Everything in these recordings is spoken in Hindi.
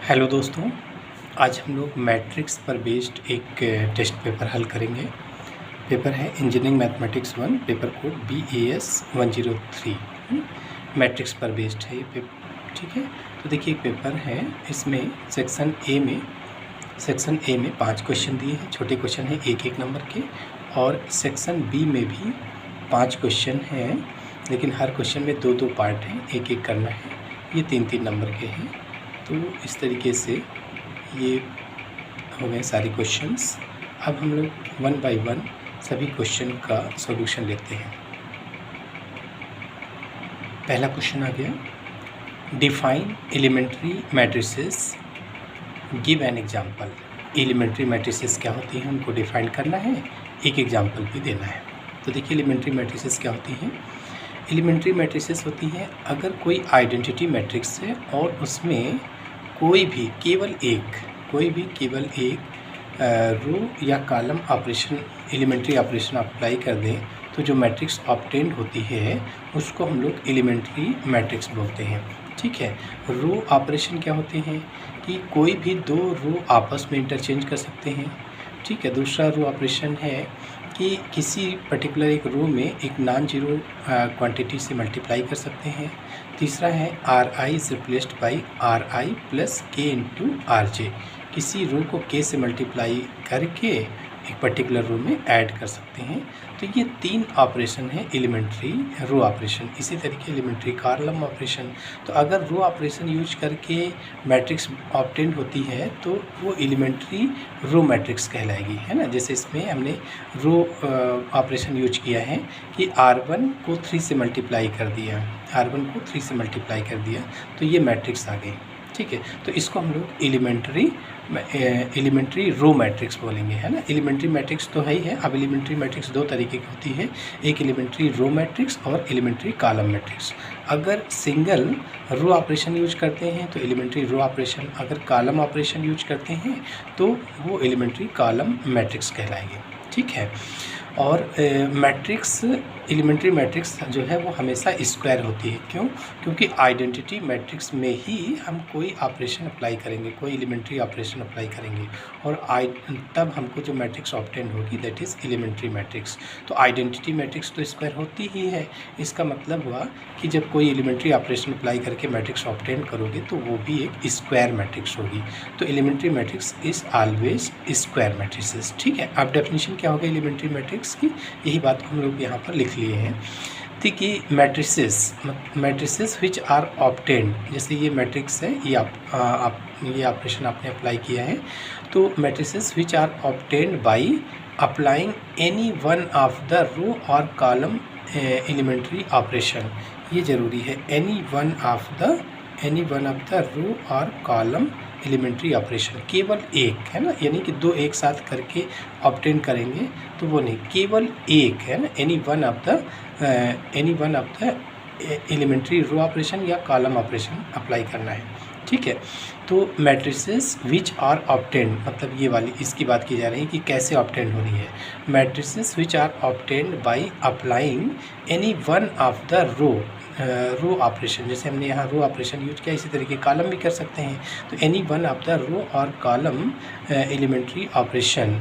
हेलो दोस्तों, आज हम लोग मैट्रिक्स पर बेस्ड एक टेस्ट पेपर हल करेंगे। पेपर है engineering mathematics 1, paper code BAS 103। Matrix पर बेस्ड है ये पेपर, ठीक है। तो देखिए एक पेपर है, इसमें सेक्शन ए में 5 क्वेश्चन दिए हैं। छोटे क्वेश्चन हैं 1-1 नंबर के, और सेक्शन बी में भी 5 क्वेश्चन हैं, लेकिन हर क्वेश्चन में 2-2 पार्ट हैं, 1-1 करना है। ये 3-3 नंबर के हैं। तो इस तरीके से ये हो गए सारे क्वेश्चंस। अब हम लोग 1 बाय 1 सभी क्वेश्चन का सॉल्यूशन लेते हैं। पहला क्वेश्चन आ गया, define elementary matrices, give an example. Elementary matrices क्या होती हैं उनको डिफाइन करना है, एक एग्जाम्पल भी देना है। तो देखिए एलिमेंट्री मैट्रिसेस क्या होती हैं। एलिमेंट्री मैट्रिसेस होती हैं अगर कोई आइडेंटिटी मैट्रिक्स है और उसमें कोई भी केवल एक रो या column operation, elementary operation apply कर दें तो जो मैट्रिक्स ऑब्टेंड होती है उसको हम लोग एलिमेंट्री मैट्रिक्स बोलते हैं, ठीक है। रो ऑपरेशन क्या होते हैं कि कोई भी 2 रो आपस में इंटरचेंज कर सकते हैं, ठीक है। दूसरा रो ऑपरेशन है कि किसी पर्टिकुलर एक रो में एक नॉन जीरो क्वांटिटी से मल्टीप्लाई कर सकते हैं। तीसरा है RI is replaced by RI plus K into RJ। किसी रो को K से मल्टीप्लाई करके एक पर्टिकुलर रो में ऐड कर सकते हैं। तो ये 3 ऑपरेशन है एलिमेंट्री रो ऑपरेशन। इसी तरीके एलिमेंट्री कॉलम ऑपरेशन। तो अगर रो ऑपरेशन यूज करके मैट्रिक्स ऑब्टेंड होती है तो वो एलिमेंट्री रो मैट्रिक्स कहलाएगी, है ना। जैसे इसमें हमने रो ऑपरेशन यूज किया है कि R1 को 3 से मल्टीप्लाई कर दिया, तो ये मैट्रिक्स आ गई, ठीक है। तो इसको हम लोग एलिमेंट्री रो मैट्रिक्स बोलेंगे, है ना। एलिमेंट्री मैट्रिक्स तो है ही है। अब एलिमेंट्री मैट्रिक्स 2 तरीके की होती है, एक एलिमेंट्री रो मैट्रिक्स और एलिमेंट्री कॉलम मैट्रिक्स। अगर सिंगल रो ऑपरेशन यूज करते हैं तो एलिमेंट्री रो ऑपरेशन, अगर कॉलम ऑपरेशन यूज करते हैं तो वो एलिमेंट्री कॉलम मैट्रिक्स कहलाएंगे, ठीक है। और मैट्रिक्स, एलिमेंट्री मैट्रिक्स जो है वो हमेशा स्क्वायर होती है। क्यों? क्योंकि आइडेंटिटी मैट्रिक्स में ही हम कोई ऑपरेशन अप्लाई करेंगे, कोई एलिमेंट्री ऑपरेशन अप्लाई करेंगे, और तब हमको जो मैट्रिक्स ऑब्टेंड होगी दैट इज़ एलिमेंट्री मैट्रिक्स। तो आइडेंटिटी मैट्रिक्स तो स्क्वायर होती ही है। इसका मतलब हुआ कि जब कोई एलिमेंट्री ऑपरेशन अप्लाई करके मैट्रिक्स ऑब्टेंड करोगे तो वो भी एक स्क्वायर मैट्रिक्स होगी। तो elementary matrix is always square matrices, ठीक है। अब डेफिनेशन क्या होगा एलिमेंट्री मैट्रिक्स की, यही बात हम लोग यहाँ पर लिख लिए हैं। देखिए मैट्रिसेस विच आर ऑब्टेंड, जैसे ये मैट्रिक्स है, ये ऑपरेशन आपने अप्लाई किया है। तो matrices which are obtained by applying any one of the row और कॉलम एलिमेंट्री ऑपरेशन, ये ज़रूरी है। Any one of the row और कॉलम एलिमेंट्री ऑपरेशन, केवल एक, है ना। यानी कि 2 एक साथ करके ऑब्टेन करेंगे तो वो नहीं, केवल एक, है ना। Any one of the elementary row operation या कॉलम ऑपरेशन अप्लाई करना है, ठीक है। तो मैट्रिसेस विच आर ऑब्टेंड, मतलब ये वाली इसकी बात की जा रही है कि कैसे ऑब्टेंड हो रही है। Matrices which are obtained by applying any one of the row operation, जैसे हमने यहाँ रो ऑपरेशन यूज किया, इसी तरीके कॉलम भी कर सकते हैं। तो any one of the row और कॉलम एलिमेंट्री ऑपरेशन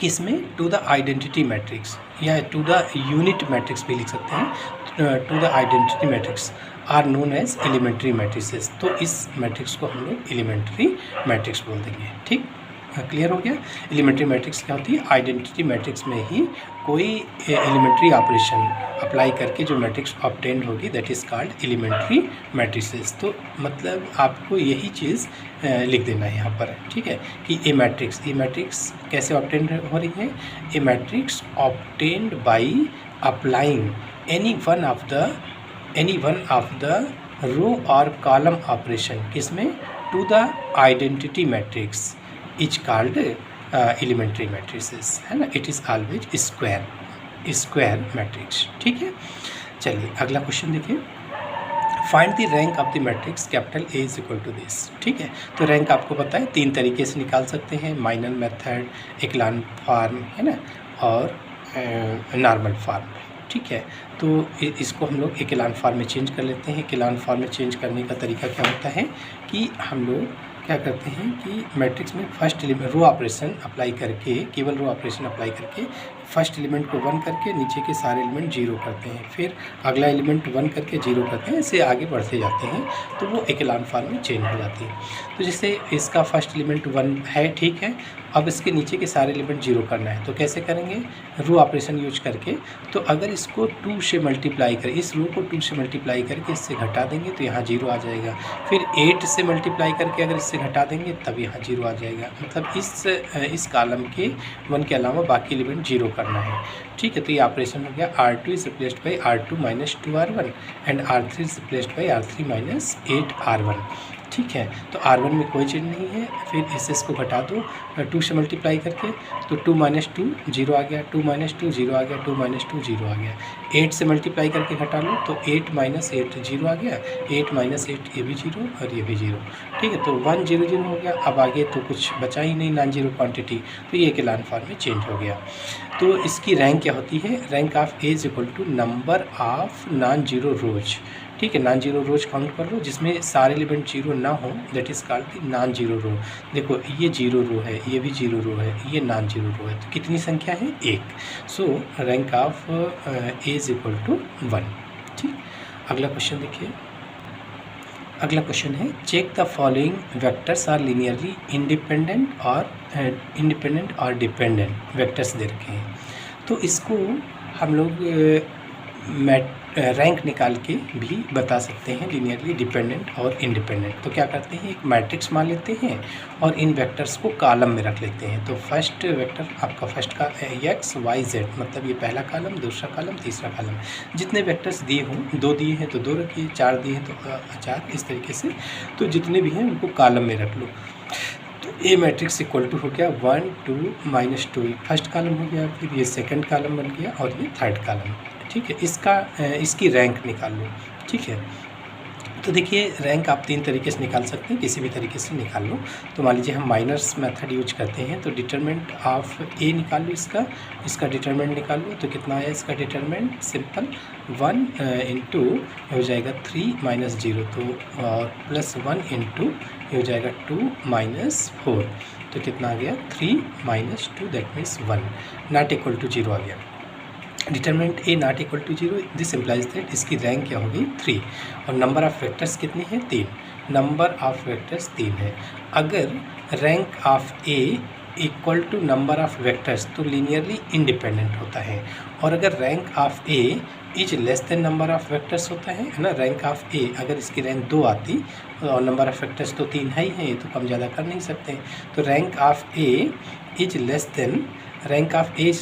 किस में, टू द आइडेंटिटी मैट्रिक्स या टू द यूनिट मैट्रिक्स भी लिख सकते हैं। To the identity matrix are known as elementary matrices. तो इस मैट्रिक्स को हम लोग एलिमेंट्री मैट्रिक्स बोल देंगे, ठीक। क्लियर हो गया। एलिमेंट्री मैट्रिक्स क्या होती है, आइडेंटिटी मैट्रिक्स में ही कोई एलिमेंट्री ऑपरेशन अप्लाई करके जो मैट्रिक्स ऑब्टेंड होगी that is called elementary matrices. तो मतलब आपको यही चीज़ लिख देना है यहाँ पर, ठीक है, कि ए मैट्रिक्स कैसे ऑब्टेंड हो रही है। A matrix obtained by applying any one of the row और कॉलम ऑपरेशन किसमें, to the identity matrix is called elementary matrices, है ना। It is always square matrix, ठीक है। चलिए अगला क्वेश्चन देखिए, find the rank of the matrix capital A is equal to this, ठीक है। तो रैंक आपको पता है 3 तरीके से निकाल सकते हैं, माइनर मेथड, एक्लान फॉर्म, है ना, और नॉर्मल फॉर्म। ठीक है। तो इसको हम लोग इकेलॉन फॉर्म में चेंज कर लेते हैं। इकेलॉन फॉर्म में चेंज करने का तरीका क्या होता है कि हम लोग क्या करते हैं कि मैट्रिक्स में first element row operation apply करके, केवल रो ऑपरेशन अप्लाई करके फर्स्ट एलिमेंट को 1 करके नीचे के सारे एलिमेंट 0 करते हैं, फिर अगला एलिमेंट 1 करके 0 करते हैं, ऐसे आगे बढ़ते जाते हैं तो वो इकेलॉन फॉर्म में चेंज हो जाती है। तो जैसे इसका फर्स्ट एलिमेंट 1 है, ठीक है, अब इसके नीचे के सारे एलिमेंट 0 करना है तो कैसे करेंगे, रो ऑपरेशन यूज करके। तो अगर इसको 2 से मल्टीप्लाई करें, इस रो को 2 से मल्टीप्लाई करके इससे घटा देंगे तो यहाँ 0 आ जाएगा, फिर 8 से मल्टीप्लाई करके अगर इससे घटा देंगे तब यहाँ 0 आ जाएगा। मतलब इस कॉलम के 1 के अलावा बाकी एलिमेंट 0 करना है, ठीक है। तो ये ऑपरेशन हो गया, R2 is replaced by R2 minus 2R1 and R3 is replaced by R3 minus 8R1, ठीक है। तो R1 में कोई चेंज नहीं है, फिर इस को घटा दो 2 से मल्टीप्लाई करके, तो 2 माइनस 2 0 आ गया, 2 माइनस 2 0 आ गया, 2 माइनस 2 0 आ गया। 8 से मल्टीप्लाई करके घटा लो तो 8 माइनस 8 0 आ गया, 8 माइनस 8 ये भी 0 और ये भी 0, ठीक है। तो 1 0 0 हो गया। अब आगे तो कुछ बचा ही नहीं, नॉन जीरो क्वान्टिटी, तो ये इकेलॉन फॉर्म में चेंज हो गया। तो इसकी रैंक क्या होती है, rank of A is equal to number of non zero rows, ठीक है। नॉन जीरो रोज काउंट कर लो जिसमें सारे एलिमेंट 0 ना हो, that is called the non zero row. देखो ये 0 रो है, ये भी 0 रो है, ये नॉन जीरो रो है, तो कितनी संख्या है, 1। So rank of A is equal to 1, ठीक। अगला क्वेश्चन देखिए। अगला क्वेश्चन है, check the following vectors are linearly independent और डिपेंडेंट वेक्टर्स दे रखे हैं। तो इसको हम लोग रैंक निकाल के भी बता सकते हैं, लीनियरली डिपेंडेंट और इंडिपेंडेंट। तो क्या करते हैं, एक मैट्रिक्स मान लेते हैं और इन वेक्टर्स को कॉलम में रख लेते हैं। तो फर्स्ट वेक्टर आपका फर्स्ट का एक्स वाई जेड, मतलब ये पहला कॉलम, दूसरा कॉलम, तीसरा कॉलम। जितने वेक्टर्स दिए हों, 2 दिए हैं तो 2 रखिए, 4 दिए हैं तो 4, इस तरीके से। तो जितने भी हैं उनको कॉलम में रख लो। तो ए मैट्रिक्स इक्वल टू हो गया 1 2 -2, फर्स्ट कॉलम हो गया, फिर ये सेकंड कॉलम बन गया और ये थर्ड कॉलम, ठीक है। इसकी रैंक निकाल लो, ठीक है। तो देखिए रैंक आप 3 तरीके से निकाल सकते हैं, किसी भी तरीके से निकाल लो। तो मान लीजिए हम माइनर्स मेथड यूज करते हैं, तो डिटरमिनेंट ऑफ ए निकाल लो, इसका डिटरमिनेंट निकाल लो। तो कितना आया इसका डिटरमिनेंट, सिंपल 1 इंटू हो जाएगा 3 - 0, तो और प्लस 1 इंटू हो जाएगा 2 - 4, तो कितना आ गया 3 - 2, that means 1, not equal to 0 आ गया। Determinant A not equal to 0, this implies that इसकी रैंक क्या होगी 3, और नंबर ऑफ़ वेक्टर्स कितनी है 3, नंबर ऑफ़ वेक्टर्स 3 है। अगर rank of A equal to number of vectors तो लीनियरली इंडिपेंडेंट होता है, और अगर rank of A is less than number of vectors होता है ना। रैंक ऑफ ए अगर इसकी रैंक 2 आती और नंबर ऑफ़ वेक्टर्स तो 3 है ही है, ये तो कम ज़्यादा कर नहीं सकते। तो rank of A is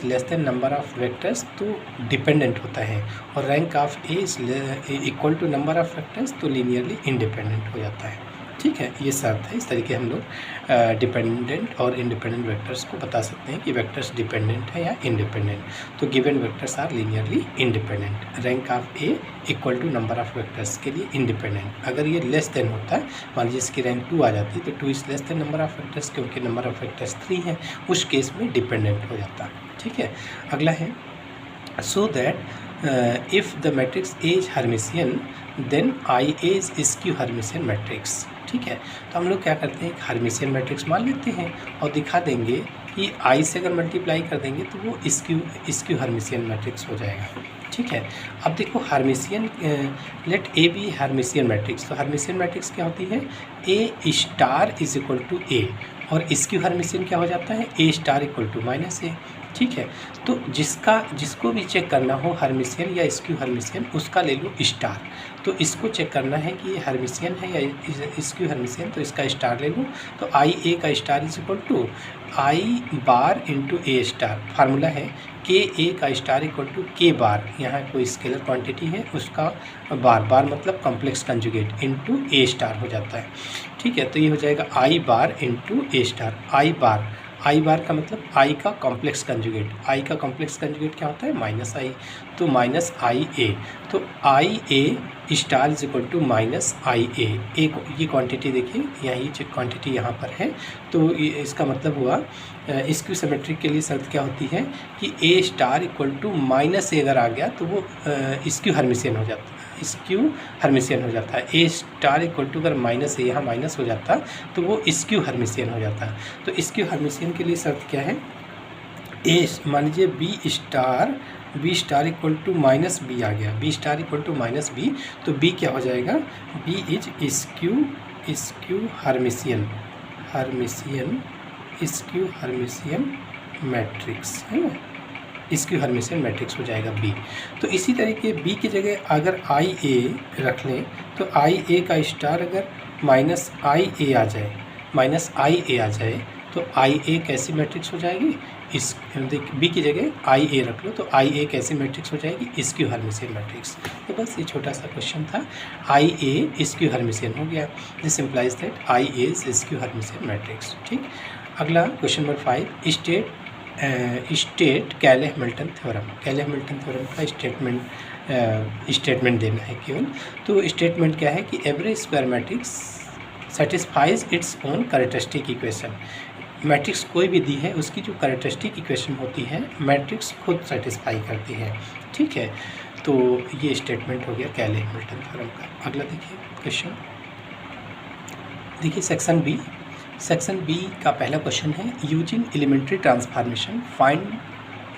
less than number of vectors, तो डिपेंडेंट होता है, और rank of A is equal to number of vectors तो लीनियरली इंडिपेंडेंट हो जाता है, ठीक है। ये शर्त है। इस तरीके हम लोग डिपेंडेंट और इंडिपेंडेंट वेक्टर्स को बता सकते हैं कि वेक्टर्स डिपेंडेंट है या इंडिपेंडेंट। तो given vectors are linearly independent. Rank of A equal to number of vectors के लिए इंडिपेंडेंट। अगर ये लेस देन होता है, मान लीजिए इसकी रैंक 2 आ जाती है, तो 2 is less than number of vectors, क्योंकि नंबर ऑफ़ वेक्टर्स 3 है, उस केस में डिपेंडेंट हो जाता है, ठीक है। अगला है, so that if the matrix A is Hermitian then i is skew Hermitian matrix, ठीक है। तो हम लोग क्या करते हैं, एक हर्मिशियन मैट्रिक्स मान लेते हैं और दिखा देंगे कि आई से अगर मल्टीप्लाई कर देंगे तो वो स्क्यू हर्मिशियन मैट्रिक्स हो जाएगा, ठीक है। अब देखो Hermitian, let A be Hermitian matrix. तो हर्मिशियन मैट्रिक्स क्या होती है, A star is equal to A, और स्क्यू हर्मिशियन क्या हो जाता है, A star equal to -a, ठीक है। तो जिसको भी चेक करना हो हर्मिशियन या स्क्यू हर्मिशियन, उसका ले लो स्टार। तो इसको चेक करना है कि ये हर्मिशियन है या स्क्यू हर्मिशियन, तो इसका स्टार ले लो। तो आई ए का star is equal to i bar into A star. Formula है के ए का स्टार इक्वल टू के बार, यहाँ कोई स्केलर क्वांटिटी है उसका बार मतलब complex conjugate into A star हो जाता है, ठीक है। तो ये हो जाएगा आई बार इंटू ए स्टार। आई बार का मतलब आई का कॉम्प्लेक्स कंजुगेट, आई का कॉम्प्लेक्स कंजुगेट क्या होता है -i, तो -i a। तो i a star is equal to minus I A. एक ये क्वांटिटी देखिए, यही जो क्वांटिटी यहाँ पर है, तो इसका मतलब हुआ स्क्यू सिमेट्रिक के लिए शर्त क्या होती है कि ए स्टार इक्वल टू माइनस ए अगर आ गया तो वो स्क्यू हर्मिशियन हो जाता है, स्क्यू हर्मिशियन हो जाता है। ए स्टार इक्वल टू अगर माइनस ए यहाँ माइनस हो जाता तो वो स्क्यू हर्मिशियन हो जाता। तो स्क्यू हर्मिशियन के लिए शर्त क्या है, ए मान लीजिए B star equal to minus B आ गया, B star equal to minus B, तो बी क्या हो जाएगा, B is skew Hermitian matrix है ना, स्क्यू हर्मिशियन मैट्रिक्स हो जाएगा बी। तो इसी तरीके बी की जगह अगर आई ए रख लें तो आई ए का स्टार अगर माइनस आई ए आ जाए तो आई ए कैसी मैट्रिक्स हो जाएगी, इस बी की जगह आई ए रख लो तो आई ए कैसी मैट्रिक्स हो जाएगी, स्क्यू हर्मिशियन मैट्रिक्स। तो बस ये छोटा सा क्वेश्चन था, आई ए स्क्यू हर्मिशियन हो गया, this implies that I A is skew Hermitian matrix. ठीक, अगला क्वेश्चन नंबर 5, स्टेट कैले हैमिल्टन थ्योरम। कैले हैमिल्टन थ्योरम का स्टेटमेंट देना है केवल। तो स्टेटमेंट क्या है कि every square matrix satisfies its own characteristic equation. Matrix कोई भी दी है उसकी जो कैरेक्टरिस्टिक इक्वेशन होती है मैट्रिक्स खुद सेटिस्फाई करती है। ठीक है, तो ये स्टेटमेंट हो गया कैले हैमिल्टन थ्योरम का। अगला देखिए क्वेश्चन, देखिए सेक्शन बी का पहला क्वेश्चन है, using elementary transformation find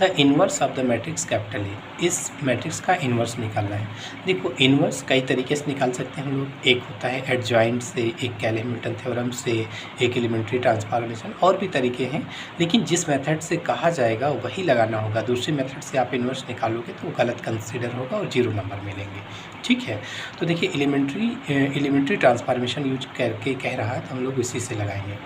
the inverse of the matrix capital A. इस मैट्रिक्स का इन्वर्स निकालना है। देखो इन्वर्स कई तरीके से निकाल सकते हैं हम लोग, एक होता है एडजॉइंट से, एक कैले हैमिल्टन थ्योरम से, एक एलिमेंट्री ट्रांसफॉर्मेशन, और भी तरीके हैं, लेकिन जिस मेथड से कहा जाएगा वही लगाना होगा। दूसरे मेथड से आप इन्वर्स निकालोगे तो गलत कंसिडर होगा और 0 नंबर मिलेंगे। ठीक है, तो देखिए एलिमेंट्री ट्रांसफॉर्मेशन यूज करके कह रहा है तो हम लोग इसी से लगाएंगे।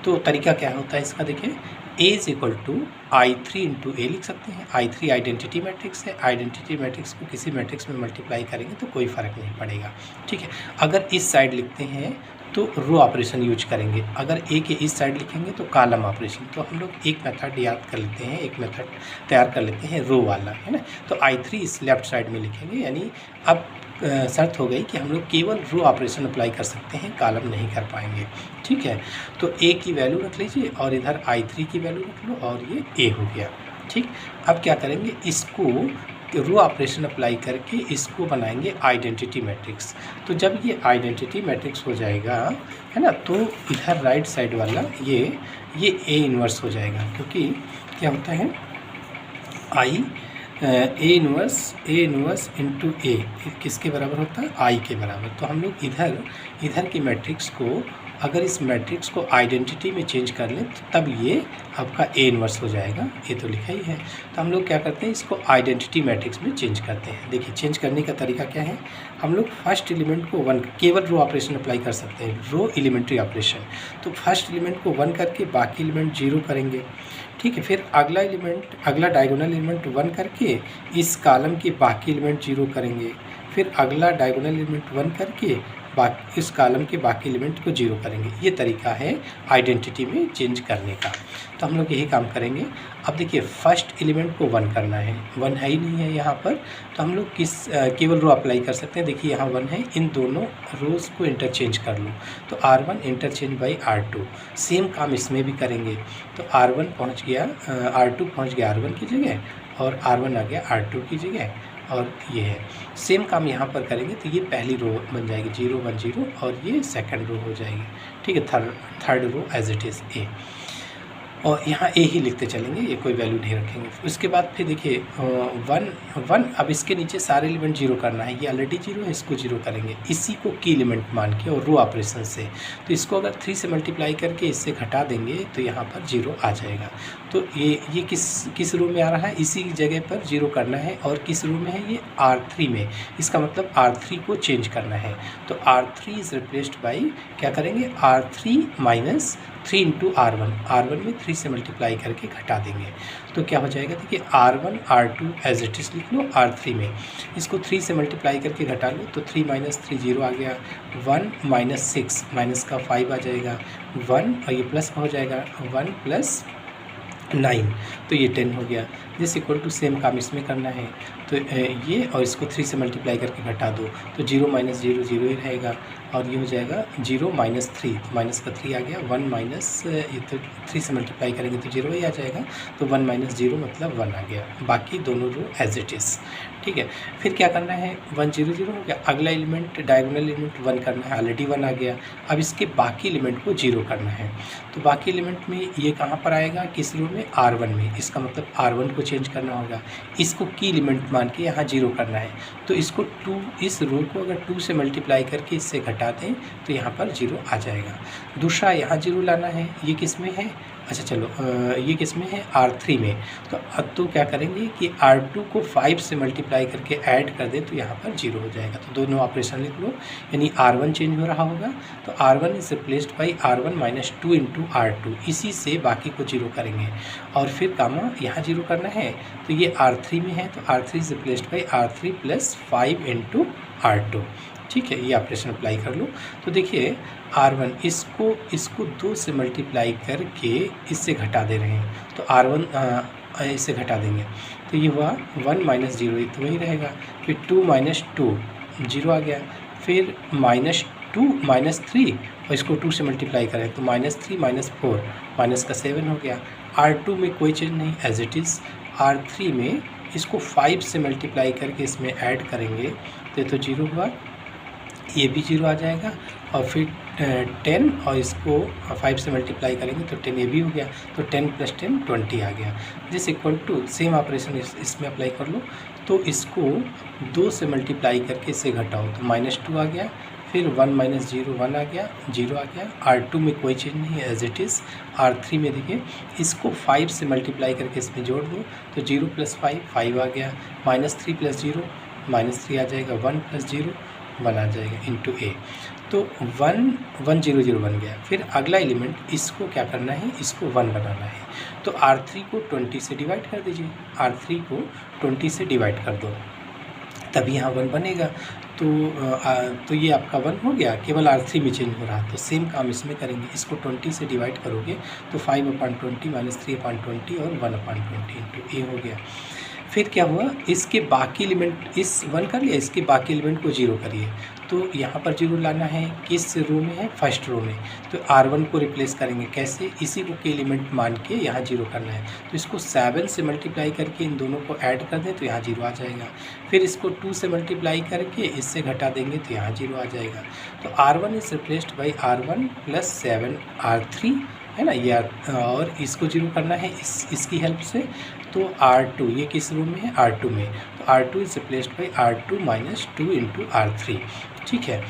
तो तरीका क्या होता है इसका, देखिए A is equal to I3 into A लिख सकते हैं। I3 आइडेंटिटी मैट्रिक्स है, आइडेंटिटी मैट्रिक्स को किसी मैट्रिक्स में मल्टीप्लाई करेंगे तो कोई फ़र्क नहीं पड़ेगा। ठीक है, अगर इस साइड लिखते हैं तो रो ऑपरेशन यूज करेंगे, अगर ए के इस साइड लिखेंगे तो कॉलम ऑपरेशन। तो हम लोग एक मेथड याद कर लेते हैं, एक मेथड तैयार कर लेते हैं रो वाला, है ना। तो I3 इस लेफ्ट साइड में लिखेंगे, यानी अब शर्त हो गई कि हम लोग केवल रो ऑपरेशन अप्लाई कर सकते हैं, कॉलम नहीं कर पाएंगे। ठीक है, तो ए की वैल्यू रख लीजिए और इधर I3 की वैल्यू रख लो और ये ए हो गया। ठीक, अब क्या करेंगे, इसको रो ऑपरेशन अप्लाई करके इसको बनाएंगे आइडेंटिटी मैट्रिक्स। तो जब ये आइडेंटिटी मैट्रिक्स हो जाएगा, है ना, तो इधर राइट साइड वाला ये ए इन्वर्स हो जाएगा, क्योंकि क्या होता है ए इन्वर्स इंटू ए किसके बराबर होता है, आई के बराबर। तो हम लोग इधर की मैट्रिक्स को, अगर इस मैट्रिक्स को आइडेंटिटी में चेंज कर लें तो तब ये आपका ए इन्वर्स हो जाएगा, ये तो लिखा ही है। तो हम लोग क्या करते हैं, इसको आइडेंटिटी मैट्रिक्स में चेंज करते हैं। देखिए चेंज करने का तरीका क्या है, हम लोग फर्स्ट एलिमेंट को 1 केवल रो ऑपरेशन अप्लाई कर सकते हैं, रो एलिमेंट्री ऑपरेशन। तो फर्स्ट एलिमेंट को 1 करके बाकी एलिमेंट 0 करेंगे। ठीक है, फिर अगला डायगोनल एलिमेंट 1 करके इस कॉलम के बाकी एलिमेंट 0 करेंगे। फिर अगला डायगोनल एलिमेंट 1 करके इस कॉलम के बाकी एलिमेंट को 0 करेंगे। ये तरीका है आइडेंटिटी में चेंज करने का। तो हम लोग यही काम करेंगे। अब देखिए फर्स्ट एलिमेंट को 1 करना है, 1 है ही नहीं है यहाँ पर, तो हम लोग केवल रो अप्लाई कर सकते हैं। देखिए यहाँ 1 है, इन दोनों रोज़ को इंटरचेंज कर लो, तो R1 interchange by R2। Same काम इसमें भी करेंगे। तो R1 पहुँच गया, R2 पहुँच गया R1 की जगह और R1 आ गया R2 की जगह, और ये है सेम काम यहाँ पर करेंगे। तो ये पहली रो बन जाएगी 0 1 0 और ये सेकंड रो हो जाएगी। ठीक है, third row as it is A, और यहाँ ए ही लिखते चलेंगे, ये कोई वैल्यू नहीं रखेंगे। उसके बाद फिर देखिए 1 अब इसके नीचे सारे एलिमेंट 0 करना है, ये ऑलरेडी 0 है, इसको 0 करेंगे इसी को की एलिमेंट मान के और रो ऑपरेशन से। तो इसको अगर 3 से मल्टीप्लाई करके इससे घटा देंगे तो यहाँ पर 0 आ जाएगा। तो ये किस रो में आ रहा है, इसी जगह पर 0 करना है, और किस रो में है, ये R3 में। इसका मतलब R3 को चेंज करना है। तो R3 इज़ रिप्लेस्ड बाई क्या करेंगे, R3 माइनस 3 इंटू R1 में 3 से मल्टीप्लाई करके घटा देंगे। तो क्या हो जाएगा, देखिए R1 R2 as it is लिख लो, R3 में इसको 3 से मल्टीप्लाई करके घटा लो, तो 3 माइनस 3 0 आ गया। 1 माइनस 6 माइनस का 5 आ जाएगा, 1 और ये प्लस हो जाएगा, 1 प्लस 9 तो ये 10 हो गया। दिस इक्वल टू सेम काम इसमें करना है, तो ये और इसको 3 से मल्टीप्लाई करके घटा दो तो 0 माइनस 0 0 ही रहेगा, और ये हो जाएगा 0 माइनस 3, तो माइनस का 3 आ गया, 1 माइनस ये तो 3 से मल्टीप्लाई करेंगे तो 0 ही आ जाएगा, तो 1 माइनस 0 मतलब 1 आ गया, बाकी दोनों रो एज इट इज़। ठीक है, फिर क्या करना है, 1 0 0 हो गया, अगला एलिमेंट डायगोनल एलिमेंट 1 करना है, ऑलरेडी 1 आ गया, अब इसके बाकी एलिमेंट को 0 करना है, तो बाकी एलिमेंट में ये कहाँ पर आएगा, किस रो में, R1 में, इसका मतलब R1 को चेंज करना होगा, इसको की एलिमेंट मान के यहाँ 0 करना है, तो इसको 2, इस रो को अगर 2 से मल्टीप्लाई करके इससे घटा दें तो यहाँ पर 0 आ जाएगा। दूसरा यहाँ 0 लाना है, ये किस में है, अच्छा चलो ये किस में है, R3 में, तो अब तो क्या करेंगे कि R2 को 5 से मल्टीप्लाई करके ऐड कर दें तो यहाँ पर 0 हो जाएगा, तो दोनों ऑपरेशन लिख लो, यानी R1 चेंज हो रहा होगा, तो R1 is replaced by R1 minus 2 into R2, इसी से बाकी को 0 करेंगे, और फिर कामा यहाँ 0 करना है, तो ये R3 में है, तो R3 is replaced by R3 plus 5 into R2। ठीक है, ये ऑपरेशन अप्लाई कर लो, तो देखिए R1 इसको 2 से मल्टीप्लाई करके इससे घटा दे रहे हैं, तो R1 इससे घटा देंगे, तो ये हुआ 1 माइनस 0, तो वही रहेगा, फिर 2 माइनस 2 0 आ गया, फिर माइनस 2 माइनस 3 और इसको 2 से मल्टीप्लाई करें तो माइनस 3 माइनस 4 माइनस का 7 हो गया, R2 में कोई चेंज नहीं एज इट इज़, R3 में इसको 5 से मल्टीप्लाई करके इसमें ऐड करेंगे तो ये तो 0 हुआ, ये भी 0 आ जाएगा, और फिर 10 और इसको 5 से मल्टीप्लाई करेंगे तो 10 ये भी हो गया, तो 10 प्लस 10 20 आ गया, this equal to same operation इसमें अप्लाई कर लो, तो इसको 2 से मल्टीप्लाई करके इसे घटाओ तो माइनस 2 आ गया, फिर 1 माइनस 0 1 आ गया, 0 आ गया, R2 में कोई चेंज नहीं है एज इट इज़, R3 में देखिए इसको 5 से मल्टीप्लाई करके इसमें जोड़ दो तो 0 प्लस 5 5 आ गया, माइनस 3 प्लस 0 माइनस 3 आ जाएगा, 1 प्लस 0 1 आ जाएगा इंटू ए, तो 1 1 0 0 बन गया। फिर अगला एलिमेंट इसको क्या करना है, इसको 1 बनाना है, तो R3 को 20 से डिवाइड कर दीजिए, R3 को 20 से डिवाइड कर दो तभी यहाँ 1 बनेगा, तो ये आपका 1 हो गया, केवल R3 में चेंज हो रहा, तो सेम काम इसमें करेंगे, इसको 20 से डिवाइड करोगे तो 5/20 माइनस 3/20 और 1/20 इंटू ए हो गया। फिर क्या हुआ, इसके बाकी एलिमेंट, इस 1 कर लिया, इसके बाकी एलिमेंट को 0 करिए, तो यहाँ पर 0 लाना है, किस रो में है, फर्स्ट रो में, तो R1 को रिप्लेस करेंगे कैसे, इसी रो के एलिमेंट मान के यहाँ 0 करना है, तो इसको 7 से मल्टीप्लाई करके इन दोनों को ऐड कर दें तो यहाँ 0 आ जाएगा, फिर इसको 2 से मल्टीप्लाई करके इससे घटा देंगे तो यहाँ 0 आ जाएगा, तो R1 is replaced by R1 plus 7 R3 है ना, ये और इसको 0 करना है इसकी हेल्प से, तो R2 ये किस रो में है, R2 में, तो R2 is replaced by R2 minus 2 into R3। ठीक है,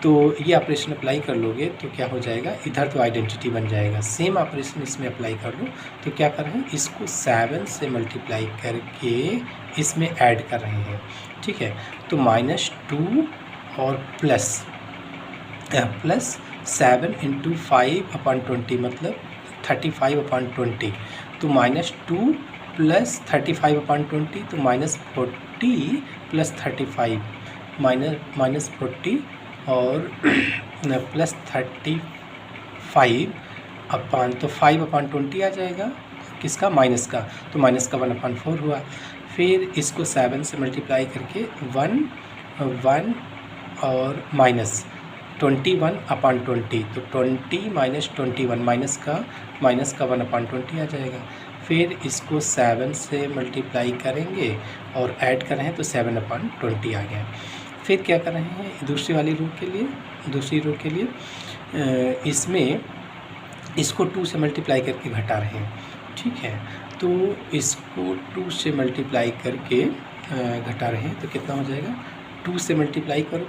तो ये ऑपरेशन अप्लाई कर लोगे तो क्या हो जाएगा, इधर तो आइडेंटिटी बन जाएगा, सेम ऑपरेशन इसमें अप्लाई कर लो, तो क्या कर रहे हैं, इसको 7 से मल्टीप्लाई करके इसमें ऐड कर रहे हैं। ठीक है, तो माइनस 2 और प्लस 7 इंटू 5/20 मतलब 35/20, तो माइनस 2 प्लस 35/20 तो माइनस 40 प्लस 35 माइनस 40 और प्लस 35 अपान, तो 5/20 आ जाएगा, किसका, माइनस का, तो माइनस का 1/4 हुआ, फिर इसको 7 से मल्टीप्लाई करके 1 और माइनस 21/20, तो 20 माइनस 21 माइनस का 1/20 आ जाएगा, फिर इसको 7 से मल्टीप्लाई करेंगे और ऐड कर रहे हैं तो 7/20 आ गया। फिर क्या कर रहे हैं, दूसरी रो के लिए इसमें इसको 2 से मल्टीप्लाई करके घटा रहे हैं। ठीक है, तो इसको 2 से मल्टीप्लाई करके घटा रहे हैं तो कितना हो जाएगा, 2 से मल्टीप्लाई करो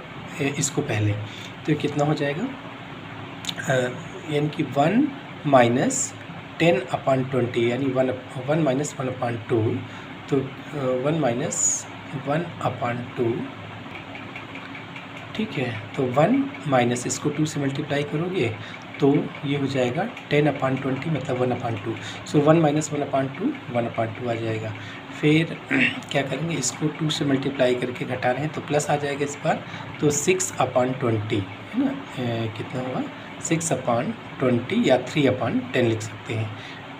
इसको पहले, तो कितना हो जाएगा, यानी कि 1 माइनस 10/20 यानी 1 माइनस 1/2, तो 1 माइनस 1/2। ठीक है, तो 1 माइनस इसको 2 से मल्टीप्लाई करोगे तो ये हो जाएगा 10/20 मतलब 1/2, सो 1 माइनस 1/2 1/2 आ जाएगा। फिर क्या करेंगे, इसको 2 से मल्टीप्लाई करके घटा रहे हैं तो प्लस आ जाएगा इस बार, तो 6/20 है ना, कितना होगा 6/20 या 3/10 लिख सकते हैं,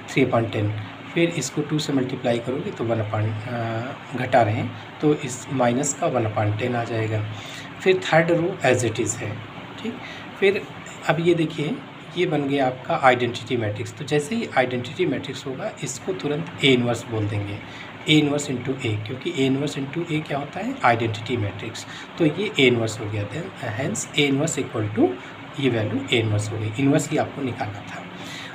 3/10। फिर इसको 2 से मल्टीप्लाई करोगे तो 1/, घटा रहे हैं तो इस माइनस का 1/10 आ जाएगा। फिर third row as it is है, ठीक। फिर अब ये देखिए, ये बन गया आपका आइडेंटिटी मैट्रिक्स। तो जैसे ही आइडेंटिटी मैट्रिक्स होगा इसको तुरंत ए इन्वर्स बोल देंगे, ए इन्वर्स इंटू ए, क्योंकि ए इन्वर्स इंटू ए क्या होता है, आइडेंटिटी मैट्रिक्स। तो ये ए इन्वर्स हो गया, then hence A inverse equal to ये वैल्यू ए इन्वर्स हो गई। इन्वर्स ही आपको निकालना था।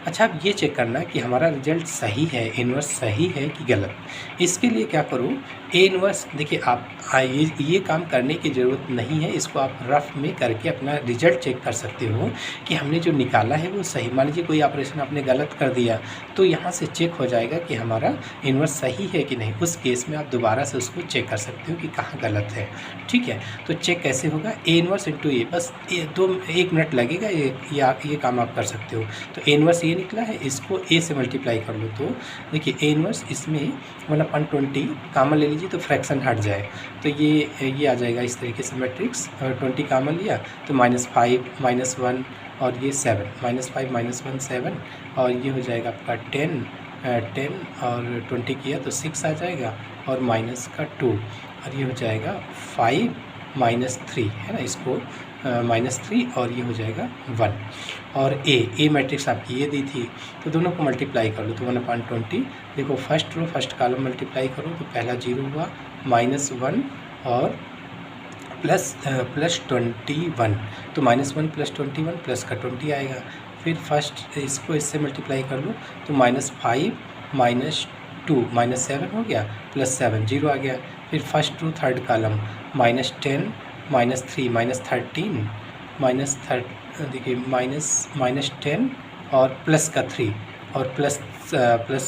अच्छा, अब ये चेक करना है कि हमारा रिजल्ट सही है, इन्वर्स सही है कि गलत। इसके लिए क्या करो, ए इन्वर्स देखिए आप ये काम करने की ज़रूरत नहीं है, इसको आप रफ में करके अपना रिजल्ट चेक कर सकते हो कि हमने जो निकाला है वो सही। मान लीजिए कोई ऑपरेशन आपने गलत कर दिया तो यहाँ से चेक हो जाएगा कि हमारा इन्वर्स सही है कि नहीं। उस केस में आप दोबारा से उसको चेक कर सकते हो कि कहाँ गलत है, ठीक है। तो चेक कैसे होगा, ए इन्वर्स इंटू ए, बस 1 मिनट लगेगा, ये काम आप कर सकते हो। तो ए इन्वर्स ये निकला है, इसको ए से मल्टीप्लाई कर लो तो देखिए ए इन्वर्स इसमें 1/20 कामन ले लीजिए तो फ्रैक्शन हट जाए, तो ये आ जाएगा इस तरीके से मैट्रिक्स। 20 कामन लिया तो -5 -1 और ये 7, -5 -1 7, और ये हो जाएगा आपका 10 और 20 किया तो 6 आ जाएगा और माइनस का 2, और ये हो जाएगा 5 -3 है ना, इसको -3 और ये हो जाएगा 1। और ए मैट्रिक्स आपकी ये दी थी, तो दोनों को मल्टीप्लाई कर लो तो 1/20। देखो first row first column multiply करो तो पहला 0 हुआ, -1 और प्लस 21, तो -1 + 21 प्लस का 20 आएगा। फिर फर्स्ट इसको इससे मल्टीप्लाई कर लो तो -5 -2 -7 हो गया, +7 0 आ गया। फिर फर्स्ट रो थर्ड कॉलम -10 -3 -13 देखिए -10 और प्लस का 3 और प्लस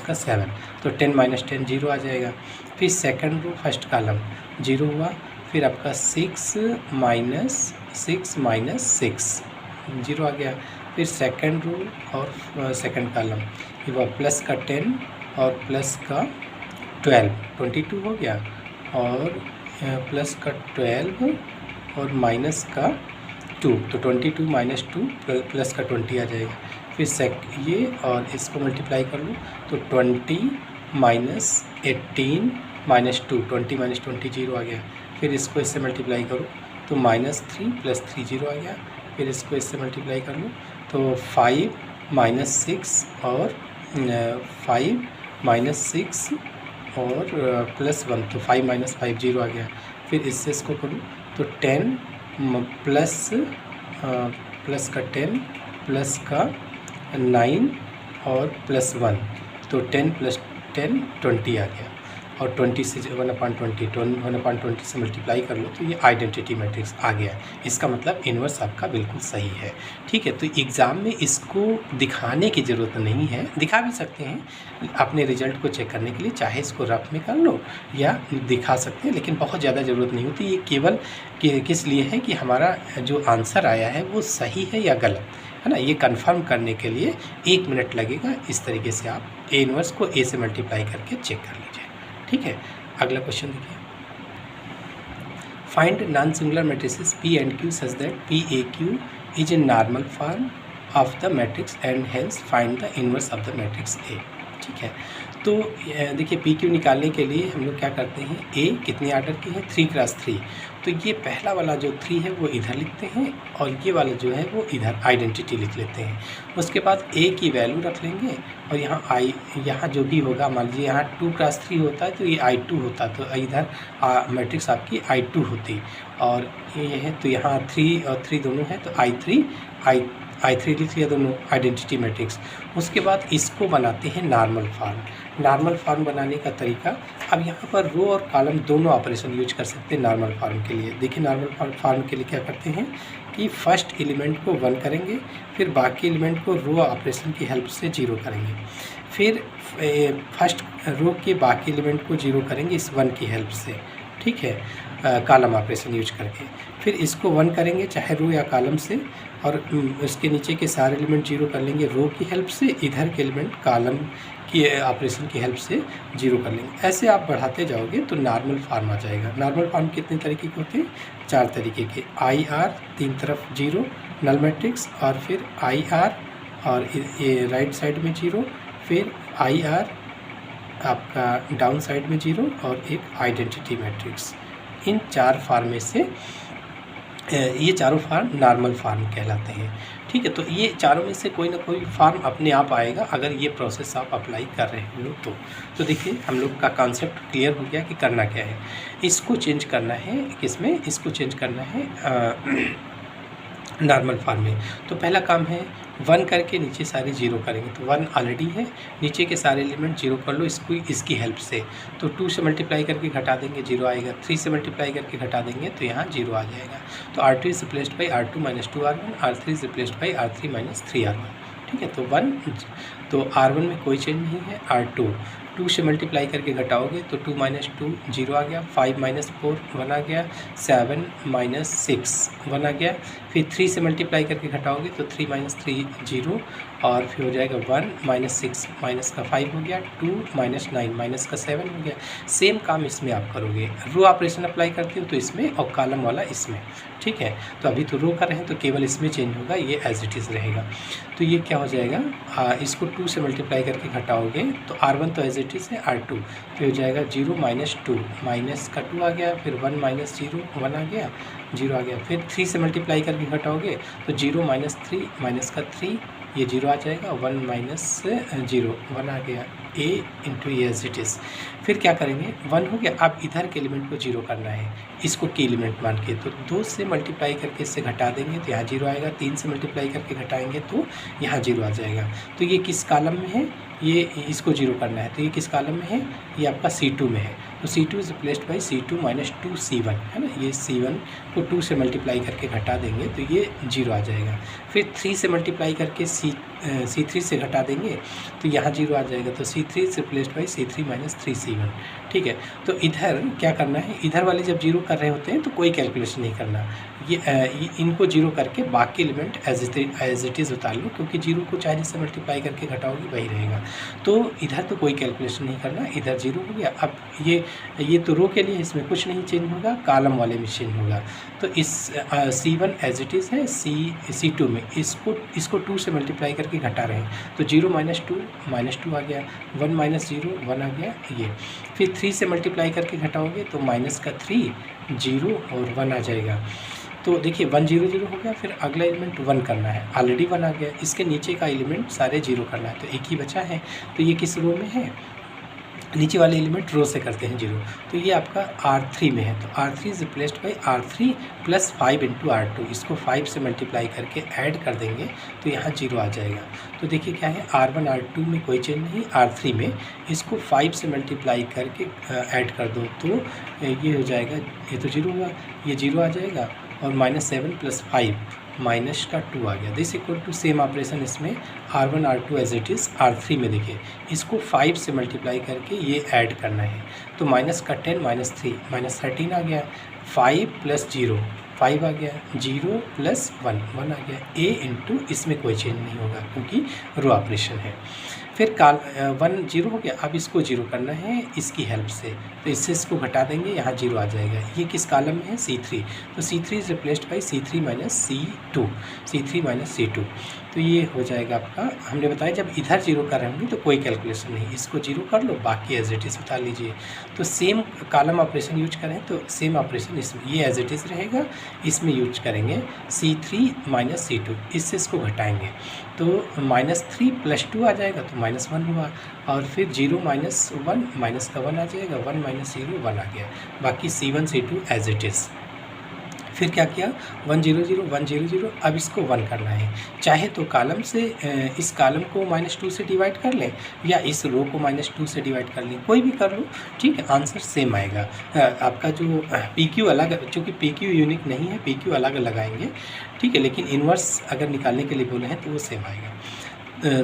का 7, तो 10 -10 0 आ जाएगा। फिर सेकंड रो फर्स्ट कॉलम 0 हुआ, फिर आपका 6 -6 0 आ गया। फिर सेकंड रो और सेकंड कॉलम ये हुआ प्लस का 10 और प्लस का 12, 22 हो गया, और प्लस का 12 और माइनस का 2, तो 22 - 2 प्लस का 20 आ जाएगा। फिर ये और इसको मल्टीप्लाई कर लो तो 20 - 18 - 2, 20 - 20 0 आ गया। फिर इसको इससे मल्टीप्लाई करो तो -3 + 3 0 आ गया। फिर इसको इससे मल्टीप्लाई कर लो तो 5 - 6 और 5 - 6 और +1, तो 5 - 5 0 आ गया। फिर इससे इसको करो तो 10 प्लस का 10 प्लस का 9 और +1, तो 10 + 10 20 आ गया, और 20 से 1/20 से मल्टीप्लाई कर लो तो ये आइडेंटिटी मैट्रिक्स आ गया। इसका मतलब इन्वर्स आपका बिल्कुल सही है, ठीक है। तो एग्ज़ाम में इसको दिखाने की ज़रूरत नहीं है, दिखा भी सकते हैं अपने रिजल्ट को चेक करने के लिए, चाहे इसको रफ में कर लो या दिखा सकते हैं, लेकिन बहुत ज़्यादा ज़रूरत नहीं होती। ये केवल किस लिए है कि हमारा जो आंसर आया है वो सही है या गलत है ना, ये कंफर्म करने के लिए 1 मिनट लगेगा। इस तरीके से आप ए इन्वर्स को ए से मल्टीप्लाई करके चेक कर लीजिए, ठीक है। अगला क्वेश्चन देखिए, find non singular matrices P and Q such that PAQ is a normal form of the matrix and hence find the inverse of the matrix A, ठीक है। तो देखिए PQ निकालने के लिए हम लोग क्या करते हैं, A कितने आर्डर की है, 3 × 3, तो ये पहला वाला जो 3 है वो इधर लिखते हैं और ये वाला जो है वो इधर आइडेंटिटी लिख लेते हैं। उसके बाद A की वैल्यू रख लेंगे और यहाँ जो भी होगा, मान लीजिए यहाँ 2 × 3 होता है तो ये I2 होता, तो इधर मैट्रिक्स आपकी I2 होती, और ये है तो यहाँ 3 और 3 दोनों है तो I3 लिख लिया दोनों आइडेंटिटी मैट्रिक्स। उसके बाद इसको बनाते हैं नॉर्मल फॉर्म। नॉर्मल फॉर्म बनाने का तरीका, अब यहाँ पर रो और कॉलम दोनों ऑपरेशन यूज कर सकते हैं नॉर्मल फॉर्म के लिए। देखिए नॉर्मल फॉर्म के लिए क्या करते हैं कि फर्स्ट एलिमेंट को 1 करेंगे, फिर बाकी एलिमेंट को रो ऑपरेशन की हेल्प से 0 करेंगे, फिर फर्स्ट रो के बाकी एलिमेंट को 0 करेंगे इस 1 की हेल्प से, ठीक है, कॉलम ऑपरेशन यूज करके। फिर इसको 1 करेंगे चाहे रो या कॉलम से, और इसके नीचे के सारे एलिमेंट 0 कर लेंगे रो की हेल्प से, इधर के एलिमेंट कॉलम की ऑपरेशन की हेल्प से 0 कर लेंगे। ऐसे आप बढ़ाते जाओगे तो नॉर्मल फॉर्म आ जाएगा। नॉर्मल फॉर्म कितने तरीके के होते हैं, 4 तरीके के, IR 3 तरफ 0 नल मैट्रिक्स, और फिर IR और ये राइट साइड में 0, फिर IR आपका डाउन साइड में 0 और एक आइडेंटिटी मैट्रिक्स। इन 4 फार्म में से ये चारों फार्म नॉर्मल फार्म कहलाते हैं। ठीक है, तो ये चारों में से कोई ना कोई फार्म अपने आप आएगा अगर ये प्रोसेस आप अप्लाई कर रहे हो तो देखिए हम लोग का कॉन्सेप्ट क्लियर हो गया कि करना क्या है। इसको चेंज करना है किसमें, इसको चेंज करना है नॉर्मल फार्म में। तो पहला काम है 1 करके नीचे सारे 0 करेंगे, तो 1 ऑलरेडी है, नीचे के सारे एलिमेंट 0 कर लो इसकी हेल्प से। तो 2 से मल्टीप्लाई करके घटा देंगे 0 आएगा, 3 से मल्टीप्लाई करके घटा देंगे तो यहाँ 0 आ जाएगा। तो R2 is replaced by R2 minus 2R1, R3 is replaced by R3 minus 3R1। ठीक है, तो 1, तो R1 में कोई चेंज नहीं है। R2 2 से मल्टीप्लाई करके घटाओगे तो 2 माइनस 2 0 आ गया, 5 माइनस 4 1 आ गया, 7 माइनस 6 1 आ गया। फिर 3 से मल्टीप्लाई करके घटाओगे तो 3 माइनस 3 0 और फिर हो जाएगा 1 माइनस 6 माइनस का 5 हो गया, 2 माइनस 9 माइनस का 7 हो गया। सेम काम इसमें आप करोगे, रो ऑपरेशन अप्लाई करते हो तो इसमें और कॉलम वाला इसमें। ठीक है, तो अभी तो रो कर रहे हैं तो केवल इसमें चेंज होगा, ये एज इट इज़ रहेगा। तो ये क्या हो जाएगा, इसको 2 से मल्टीप्लाई करके घटाओगे तो R1 तो एज इट इज़ है, R2 फिर हो जाएगा 0 माइनस 2 माइनस का 2 आ गया, फिर 1 माइनस 0 1 आ गया 0 आ गया। फिर 3 से मल्टीप्लाई करके घटाओगे तो 0 माइनस 3 माइनस का 3 ये 0 आ जाएगा, 1 माइनस 0 1 आ गया, a into A as it is. फिर क्या करेंगे, 1 हो गया, अब इधर के एलिमेंट को 0 करना है, इसको की एलिमेंट मान के। तो 2 से मल्टीप्लाई करके इससे घटा देंगे तो यहाँ 0 आएगा, 3 से मल्टीप्लाई करके घटाएंगे तो यहाँ 0 आ जाएगा। तो ये किस कॉलम में है, ये इसको 0 करना है तो ये किस कॉलम में है, ये आपका C2 में है। तो C2 is replaced by C2 minus 2 C1 है ना, ये C1 को 2 से मल्टीप्लाई करके घटा देंगे तो ये 0 आ जाएगा। फिर 3 से मल्टीप्लाई करके C3 से घटा देंगे तो यहाँ 0 आ जाएगा। तो C3 is replaced by C3 minus 3 C1। ठीक है, तो इधर क्या करना है, इधर वाले जब 0 कर रहे होते हैं तो कोई कैलकुलेशन नहीं करना, ये इनको 0 करके बाकी एलिमेंट एज इट इज़ उतार लो, क्योंकि 0 को चाहे से मल्टीप्लाई करके घटाओगे वही रहेगा। तो इधर तो कोई कैलकुलेशन नहीं करना, इधर 0 हो गया। अब ये तो रो के लिए, इसमें कुछ नहीं चेंज होगा, कॉलम वाले में चेंज होगा। तो इस C1 एज इट इज़ है, C2 में इसको 2 से मल्टीप्लाई करके घटा रहे हैं तो 0 माइनस 2 आ गया, 1 माइनस 0 1 आ गया ये। फिर 3 से मल्टीप्लाई करके घटाओगे तो माइनस का 3 0 और 1 आ जाएगा। तो देखिए 1 0 0 हो गया, फिर अगला एलिमेंट 1 करना है, ऑलरेडी 1 आ गया, इसके नीचे का एलिमेंट सारे 0 करना है तो एक ही बचा है। तो ये किस रो में है, नीचे वाले एलिमेंट रो से करते हैं 0, तो ये आपका R3 में है। तो R3 is replaced by R3 plus 5 into R2, इसको 5 से मल्टीप्लाई करके ऐड कर देंगे तो यहाँ 0 आ जाएगा। तो देखिए क्या है, R1 R2 में कोई चेंज नहीं, R3 में इसको 5 से मल्टीप्लाई करके ऐड कर दो तो ये हो जाएगा, ये तो 0 हुआ, ये 0 आ जाएगा और माइनस 7 प्लस 5 माइनस का 2 आ गया। This equal to same operation इसमें R1 R2 as it is R3 में देखिए इसको 5 से मल्टीप्लाई करके ये ऐड करना है तो माइनस का 10 माइनस 3 माइनस 13 आ गया, 5 प्लस 0 5 आ गया, 0 प्लस 1 1 आ गया, a इंटू इसमें कोई चेंज नहीं होगा क्योंकि रो ऑपरेशन है। फिर 1 0 हो गया, अब इसको 0 करना है इसकी हेल्प से, तो इससे इसको घटा देंगे, यहाँ 0 आ जाएगा। ये किस कॉलम में है, C3, तो C3 is replaced by C3 minus C2, तो ये हो जाएगा आपका। हमने बताया जब इधर 0 कर रहे होंगे तो कोई कैलकुलेशन नहीं, इसको 0 कर लो, बाकी एज इट इज़ बता लीजिए। तो सेम कॉलम ऑपरेशन यूज करें तो सेम ऑपरेशन इसमें ये एज इट इज़ रहेगा, इसमें यूज करेंगे C3 माइनस C2, इससे इसको घटाएंगे तो माइनस 3 प्लस 2 आ जाएगा तो माइनस 1 हुआ, और फिर 0 माइनस 1 माइनस का 1 आ जाएगा, 1 माइनस 0 1 आ गया, बाकी C1 C2 as it is. फिर क्या किया, 1 0 0 1 0 0, अब इसको 1 करना है, चाहे तो कॉलम से इस कॉलम को -2 से डिवाइड कर लें या इस रो को -2 से डिवाइड कर लें, कोई भी कर लो, ठीक है, आंसर सेम आएगा। आपका जो PQ अलग, चूँकि PQ यूनिक नहीं है, PQ अलग अलग आएंगे, ठीक है, लेकिन इन्वर्स अगर निकालने के लिए बोले हैं तो वो सेम आएगा।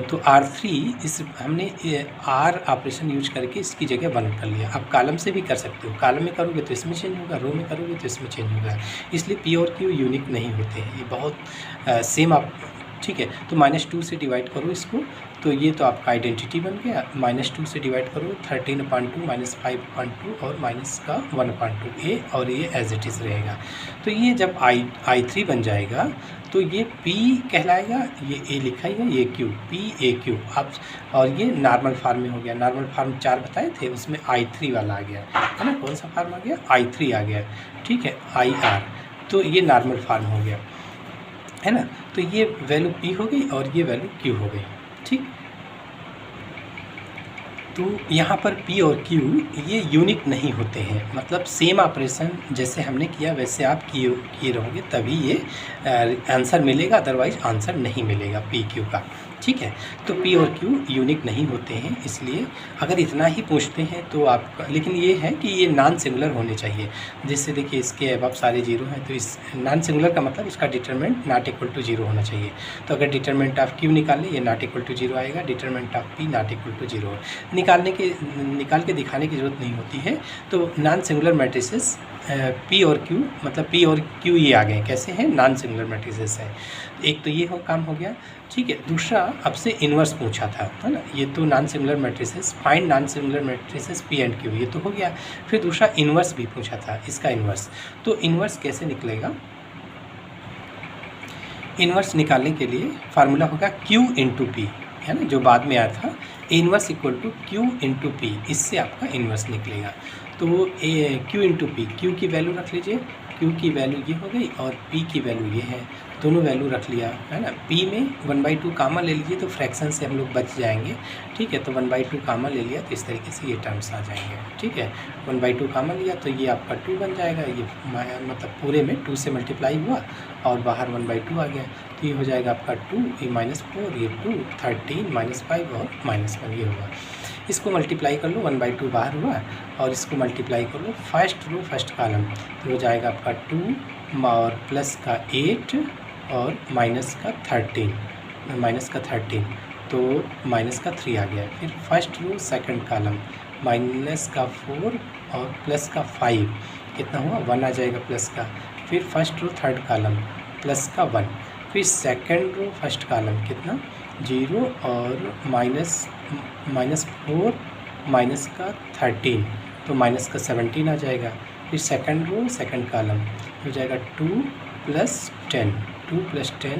तो R3 इस हमने R ऑपरेशन यूज करके इसकी जगह 1 कर लिया। अब कॉलम से भी कर सकते हो, कॉलम में करोगे तो इसमें चेंज होगा, रो में करोगे तो इसमें चेंज होगा, इसलिए P और Q यूनिक नहीं होते हैं, ये बहुत सेम आप, ठीक है। तो -2 से डिवाइड करो इसको, तो ये तो आपका आइडेंटिटी बन गया, -2 से डिवाइड करो 13/2 -5/2 और माइनस का 1/2 ए, और ये एज इट इज़ रहेगा। तो ये जब I3 बन जाएगा तो ये P कहलाएगा, ये A लिखा ही है, ये Q, PAQ। अब और ये नॉर्मल फार्म में हो गया। नॉर्मल फार्म 4 बताए थे, उसमें I3 वाला आ गया है ना। कौन सा फार्म आ गया? I3 आ गया, ठीक है, IR। तो ये नॉर्मल फार्म हो गया, है ना। तो ये वैल्यू P हो गई और ये वैल्यू Q हो गई, ठीक। तो यहाँ पर P और Q ये यूनिक नहीं होते हैं, मतलब सेम ऑपरेशन जैसे हमने किया वैसे आप किए रहोगे तभी ये आंसर मिलेगा, अदरवाइज आंसर नहीं मिलेगा P Q का, ठीक है। तो P और Q यूनिक नहीं होते हैं, इसलिए अगर इतना ही पूछते हैं तो आपका, लेकिन ये है कि ये नॉन सिंगुलर होने चाहिए। जैसे देखिए इसके अबव सारे जीरो हैं, तो इस नॉन सिंगुलर का मतलब इसका determinant not equal to zero होना चाहिए। तो अगर डिटरमिनेंट ऑफ Q निकालें, ये नॉट इक्वल टू जीरो आएगा, determinant of P not equal to zero. निकाल के दिखाने की ज़रूरत नहीं होती है। तो नॉन सिंगुलर मैट्रिसेस P और Q, मतलब P और Q ये आ गए कैसे हैं? नॉन सिंगुलर मैट्रिसेस है। एक तो ये काम हो गया, ठीक है। दूसरा अब से इन्वर्स पूछा था, है ना। ये तो non singular matrices, find non singular matrices P and Q, ये तो हो गया। फिर दूसरा इन्वर्स भी पूछा था, इसका इन्वर्स। तो इन्वर्स कैसे निकलेगा? इन्वर्स निकालने के लिए फार्मूला होगा Q इंटू P, है ना, जो बाद में आया था। Inverse equal to Q into P, इससे आपका इन्वर्स निकलेगा। तो वो Q इंटू P, Q की वैल्यू रख लीजिए, Q की वैल्यू ये हो गई और P की वैल्यू ये है, दोनों वैल्यू रख लिया, है ना। P में 1/2 कामा ले लीजिए, तो फ्रैक्शन से हम लोग बच जाएंगे, ठीक है। तो 1/2 कामा ले लिया, तो इस तरीके से ये टर्म्स आ जाएंगे, ठीक है। 1/2 कामा लिया तो ये आपका 2 बन जाएगा, ये मतलब पूरे में 2 से मल्टीप्लाई हुआ और बाहर 1/2 आ गया, तो ये हो जाएगा आपका 2, ये -4, ये 2, 13, -5 और -1 ये होगा। इसको मल्टीप्लाई कर लो, 1/2 बाहर हुआ और इसको मल्टीप्लाई कर लो फर्स्ट रो फर्स्ट कॉलम, तो हो जाएगा आपका 2 और प्लस का 8 और माइनस का 13, तो माइनस का 3 आ गया। फिर first row second column, minus का 4 और प्लस का 5, कितना हुआ? 1 आ जाएगा प्लस का। फिर first row third column, plus का 1। फिर सेकंड रो फर्स्ट कॉलम, कितना? 0 और -4 माइनस का 13, तो माइनस का 17 आ जाएगा। फिर सेकंड रो सेकंड कॉलम हो जाएगा 2 + 10, 2 + 10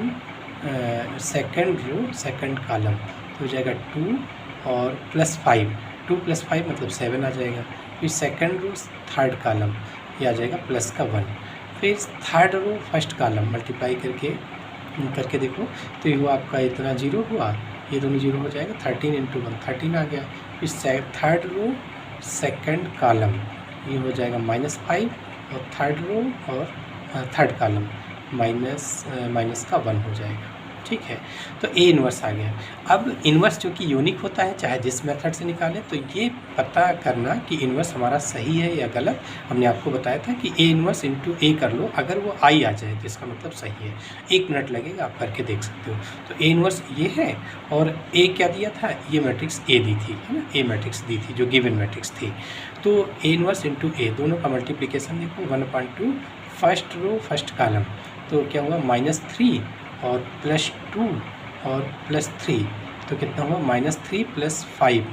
सेकंड रो सेकंड कॉलम तो हो जाएगा 2 और +5, 2 + 5 मतलब 7 आ जाएगा। फिर सेकंड रो थर्ड कॉलम ये आ जाएगा प्लस का 1। फिर third row first column multiply करके देखो तो ये हुआ आपका इतना 0 हुआ, ये दोनों 0 हो जाएगा, 13 × 1 13 आ गया। फिर थर्ड रो सेकंड कॉलम ये हो जाएगा -5 और थर्ड रो और थर्ड कॉलम माइनस का 1 हो जाएगा, ठीक है। तो ए इन्वर्स आ गया। अब इन्वर्स जो कि यूनिक होता है चाहे जिस मेथड से निकालें, तो ये पता करना कि इन्वर्स हमारा सही है या गलत। हमने आपको बताया था कि ए इन्वर्स इंटू ए कर लो, अगर वो आई आ जाए तो इसका मतलब सही है। 1 मिनट लगेगा, आप करके देख सकते हो। तो ए इन्वर्स ये है और ए क्या दिया था, ये मैट्रिक्स ए दी थी, है ना, ए मैट्रिक्स दी थी जो गिवन मैट्रिक्स थी। तो ए इन्वर्स इंटू ए दोनों का मल्टीप्लिकेशन देखो 1/2 फर्स्ट रो फर्स्ट कॉलम, तो क्या हुआ -3 और +2 और +3, तो कितना हुआ -3 + 5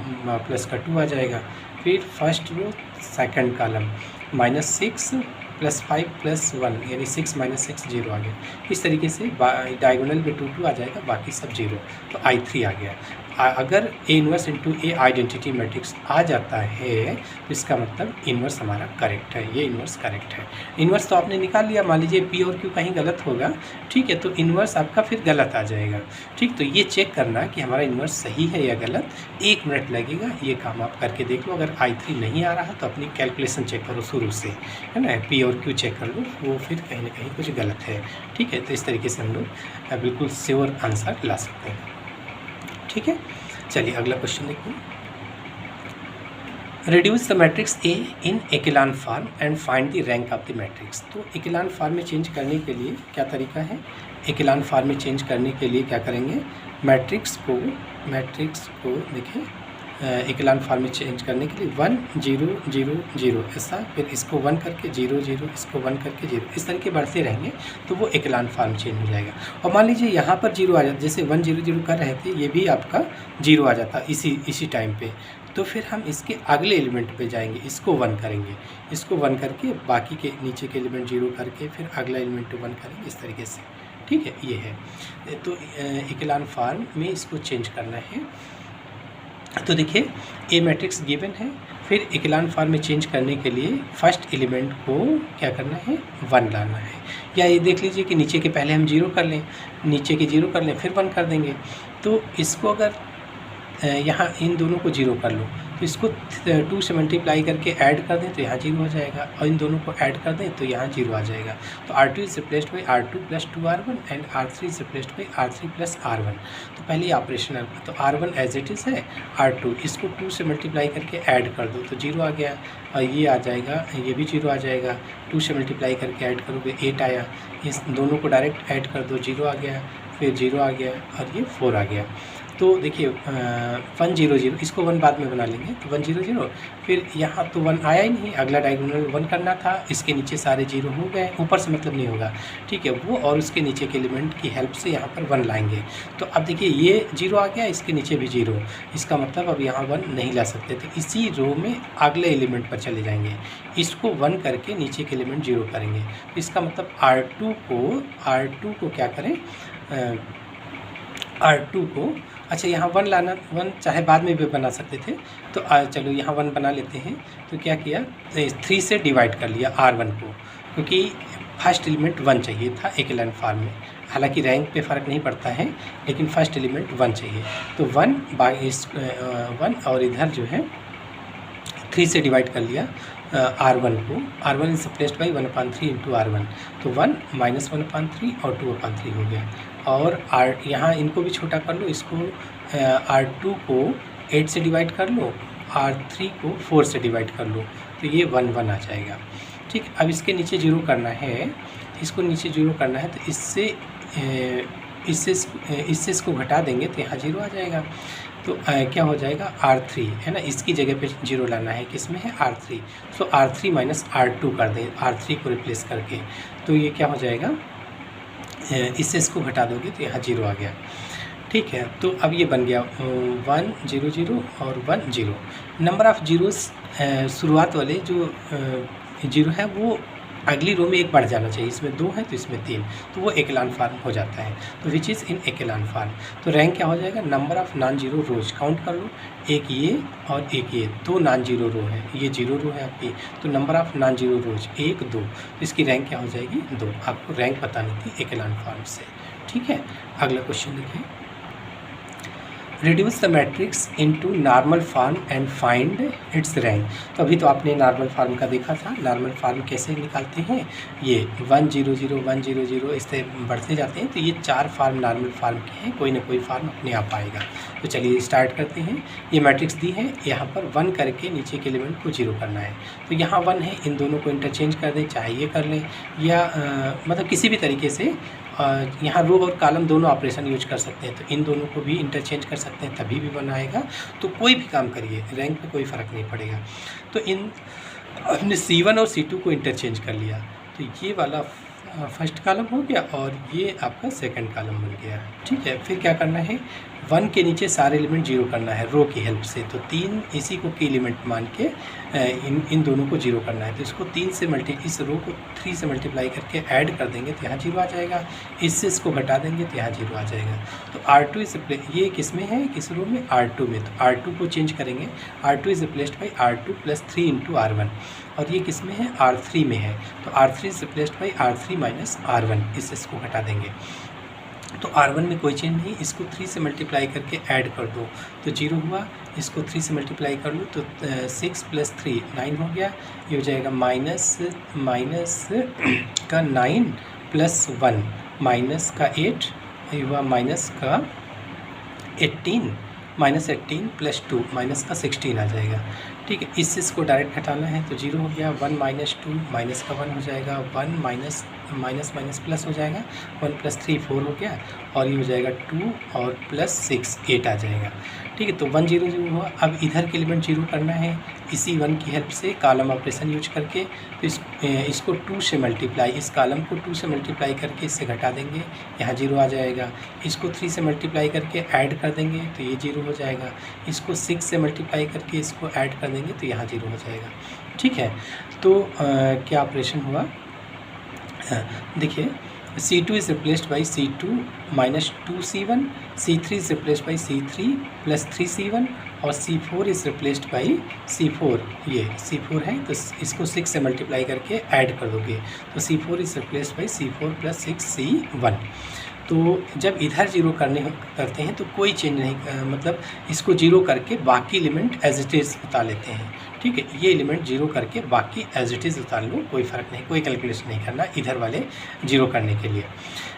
प्लस का 2 आ जाएगा। फिर फर्स्ट रो सेकंड कॉलम -6 + 5 + 1 यानी 6 - 6 0 आ गया। इस तरीके से डायगोनल में 2 आ जाएगा, बाकी सब 0, तो I3 आ गया। अगर A inverse into A identity matrix आ जाता है तो इसका मतलब इन्वर्स हमारा करेक्ट है, ये इन्वर्स करेक्ट है। इन्वर्स तो आपने निकाल लिया, मान लीजिए पी और क्यू कहीं गलत होगा, ठीक है, तो इन्वर्स आपका फिर गलत आ जाएगा, ठीक। तो ये चेक करना कि हमारा इन्वर्स सही है या गलत, 1 मिनट लगेगा, ये काम आप करके देख लो। अगर I3 नहीं आ रहा तो अपनी कैलकुलेशन चेक करो शुरू से, है ना, पी और क्यू चेक कर लो, वो फिर कहीं ना कहीं कुछ गलत है, ठीक है। तो इस तरीके से हम लोग बिल्कुल श्योर आंसर ला सकते हैं, ठीक है। चलिए अगला क्वेश्चन देखिए। Reduce the matrix A in echelon form and find the rank of the matrix. तो एक्लान फॉर्म में चेंज करने के लिए क्या तरीका है? एक्लान फॉर्म में चेंज करने के लिए क्या करेंगे, मैट्रिक्स को देखिए, एक्लान फॉर्म में चेंज करने के लिए 1 0 0 0 ऐसा, फिर इसको 1 करके 0 0, इसको 1 करके 0, इस तरीके बढ़ते रहेंगे तो वो एक्लान फॉर्म चेंज हो जाएगा। और मान लीजिए यहाँ पर 0 आ जाता, जैसे 1 0 0 कर रहे थे, ये भी आपका 0 आ जाता इसी टाइम पे, तो फिर हम इसके अगले एलिमेंट पे जाएंगे, इसको 1 करेंगे, इसको 1 करके बाकी के नीचे के एलिमेंट 0 करके फिर अगला एलिमेंट 1 करेंगे, इस तरीके से, ठीक है, ये है। तो इकोलन फॉर्म में इसको चेंज करना है। तो देखिए ए मैट्रिक्स गिवन है, फिर इकोलन फॉर्म में चेंज करने के लिए फर्स्ट एलिमेंट को क्या करना है, 1 लाना है। या ये देख लीजिए कि नीचे के पहले हम 0 कर लें, नीचे के 0 कर लें, फिर 1 कर देंगे। तो इसको अगर यहाँ इन दोनों को 0 कर लो, तो इसको 2 से मल्टीप्लाई करके ऐड कर दें तो यहाँ 0 हो जाएगा, और इन दोनों को ऐड कर दें तो यहाँ 0 आ जाएगा। तो R2 is replaced by R2 plus 2R1 and R3 is replaced by R3 plus R1। तो पहले ऑपरेशन, तो R1 एज इट इज़ है, R2 इसको 2 से मल्टीप्लाई करके ऐड कर दो तो 0 आ गया, और ये आ जाएगा, ये भी 0 आ जाएगा। 2 से मल्टीप्लाई करके ऐड करोगे 8 आया, इस दोनों को डायरेक्ट ऐड कर दो 0 आ गया, फिर 0 आ गया, और ये 4 आ गया। तो देखिए 1 0 0, इसको 1 बाद में बना लेंगे, तो 1 0 0, फिर यहाँ तो 1 आया ही नहीं, अगला डायगोनल 1 करना था, इसके नीचे सारे 0 हो गए, ऊपर से मतलब नहीं होगा, ठीक है। वो और उसके नीचे के एलिमेंट की हेल्प से यहाँ पर 1 लाएंगे। तो अब देखिए ये 0 आ गया, इसके नीचे भी 0, इसका मतलब अब यहाँ 1 नहीं ला सकते, तो इसी रो में अगले एलिमेंट पर चले जाएंगे, इसको 1 करके नीचे के एलिमेंट 0 करेंगे। तो इसका मतलब R2 को क्या करें, R2 को, अच्छा यहाँ 1 लाना, 1 चाहे बाद में भी बना सकते थे, तो चलो यहाँ 1 बना लेते हैं। तो क्या किया, 3 से डिवाइड कर लिया R1 को, क्योंकि फर्स्ट एलिमेंट 1 चाहिए था इकोलन फॉर्म में। हालांकि रैंक पे फ़र्क नहीं पड़ता है, लेकिन फर्स्ट एलिमेंट 1 चाहिए, तो 1 बाई 1, और इधर जो है 3 से डिवाइड कर लिया R1 को। R1 is replaced by 1/3 into R1, तो 1 माइनस 1/3 और 2/3 हो गया। और यहाँ इनको भी छोटा कर लो, इसको R2 को 8 से डिवाइड कर लो, R3 को 4 से डिवाइड कर लो, तो ये 1 1 आ जाएगा, ठीक। अब इसके नीचे 0 करना है, इसको नीचे 0 करना है, तो इससे इसको घटा देंगे तो यहाँ 0 आ जाएगा। तो क्या हो जाएगा, R3 है ना, इसकी जगह पे 0 लाना है, किस में है, R3। तो R3 माइनस R2 कर दें, R3 को रिप्लेस करके, तो ये क्या हो जाएगा, इससे इसको घटा दोगे तो यहाँ 0 आ गया, ठीक है। तो अब ये बन गया 1 0 0 और 1 0। नंबर ऑफ़ जीरोस शुरुआत वाले जो 0 है वो अगली रो में एक बढ़ जाना चाहिए, इसमें 2 है तो इसमें 3, तो वो इकोलन फॉर्म हो जाता है। तो विच इज़ इन इकोलन फॉर्म। तो रैंक क्या हो जाएगा, number of non zero rose, count कर लो, एक ये और एक ये, 2 नॉन जीरो रो है, ये 0 रो है आपकी, तो नंबर ऑफ़ नॉन जीरो रोज 1 2, तो इसकी रैंक क्या हो जाएगी, 2। आपको रैंक बतानी थी इकोलन फॉर्म से, ठीक है। अगला क्वेश्चन देखिए, reduce the matrix into normal form and find its rank. तो अभी तो आपने नॉर्मल फॉर्म का देखा था, नॉर्मल फॉर्म कैसे निकालते हैं, ये 1 0 0 1 0 0 इससे बढ़ते जाते हैं। तो ये 4 फॉर्म नॉर्मल फॉर्म के हैं, कोई ना कोई फॉर्म अपने आप आएगा। तो चलिए स्टार्ट करते हैं। ये मैट्रिक्स दी है, यहाँ पर 1 करके नीचे के एलिमेंट को 0 करना है। तो यहाँ 1 है, इन दोनों को इंटरचेंज कर दें, चाहे ये कर लें या मतलब किसी भी तरीके से यहाँ रो और कॉलम दोनों ऑपरेशन यूज कर सकते हैं। तो इन दोनों को भी इंटरचेंज कर सकते हैं, तभी भी बनाएगा। तो कोई भी काम करिए, रैंक पे कोई फ़र्क नहीं पड़ेगा। तो इन हमने C1 और C2 को इंटरचेंज कर लिया, तो ये वाला फर्स्ट कॉलम हो गया और ये आपका सेकंड कॉलम बन गया, ठीक है। फिर क्या करना है, 1 के नीचे सारे एलिमेंट 0 करना है रो की हेल्प से। तो 3 इसी को की एलिमेंट मान के इन दोनों को 0 करना है। तो इसको 3 से इस रो को 3 से मल्टीप्लाई करके ऐड कर देंगे तो यहाँ 0 आ जाएगा, इससे इसको घटा देंगे तो यहाँ 0 आ जाएगा। तो R2 इज ये किस में है, किस रो में, R2 में। तो R2 को चेंज करेंगे, R2 is replaced by R2 plus 3 into R1, और ये किस में है, R3 में है। तो R3 is replaced by R3 minus R1, इसको घटा देंगे। तो R1 में कोई चेंज नहीं, इसको 3 से मल्टीप्लाई करके ऐड कर दो तो 0 हुआ, इसको 3 से मल्टीप्लाई कर लो तो 6 प्लस 3 9 हो गया। ये हो जाएगा माइनस का 9 प्लस 1 माइनस का 8, ये हुआ माइनस का 18, माइनस 18 प्लस 2 माइनस का 16 आ जाएगा, ठीक है। इसको डायरेक्ट हटाना है तो 0 हो गया, 1 माइनस 2 माइनस का 1 हो जाएगा, 1 माइनस माइनस प्लस हो जाएगा, 1 प्लस 3 4 हो गया, और ये हो जाएगा 2 और प्लस 6 8 आ जाएगा, ठीक है। तो 1 0 0 हुआ। अब इधर के एलिमेंट 0 करना है इसी 1 की हेल्प से, कॉलम ऑपरेशन यूज करके। तो इसको 2 से मल्टीप्लाई, इस कॉलम को 2 से मल्टीप्लाई करके इससे घटा देंगे, यहाँ 0 आ जाएगा। इसको 3 से मल्टीप्लाई करके ऐड कर देंगे तो ये 0 हो जाएगा। इसको 6 से मल्टीप्लाई करके इसको ऐड कर देंगे तो यहाँ 0 हो जाएगा, ठीक है। तो क्या ऑपरेशन हुआ, देखिए C2 is replaced by C2 minus 2C1, C3 is replaced by C3 plus 3C1 और C4 is replaced by C4। ये C4 है तो इसको 6 से मल्टीप्लाई करके ऐड कर दोगे तो C4 is replaced by C4 plus 6C1। तो जब इधर जीरो करते हैं तो कोई चेंज नहीं, मतलब इसको जीरो करके बाकी एलिमेंट एज इट इज़ उतार लेते हैं। ठीक है, ये एलिमेंट जीरो करके बाकी एज इट इज़ उतार लो, कोई फ़र्क नहीं, कोई कैलकुलेशन नहीं करना इधर वाले जीरो करने के लिए।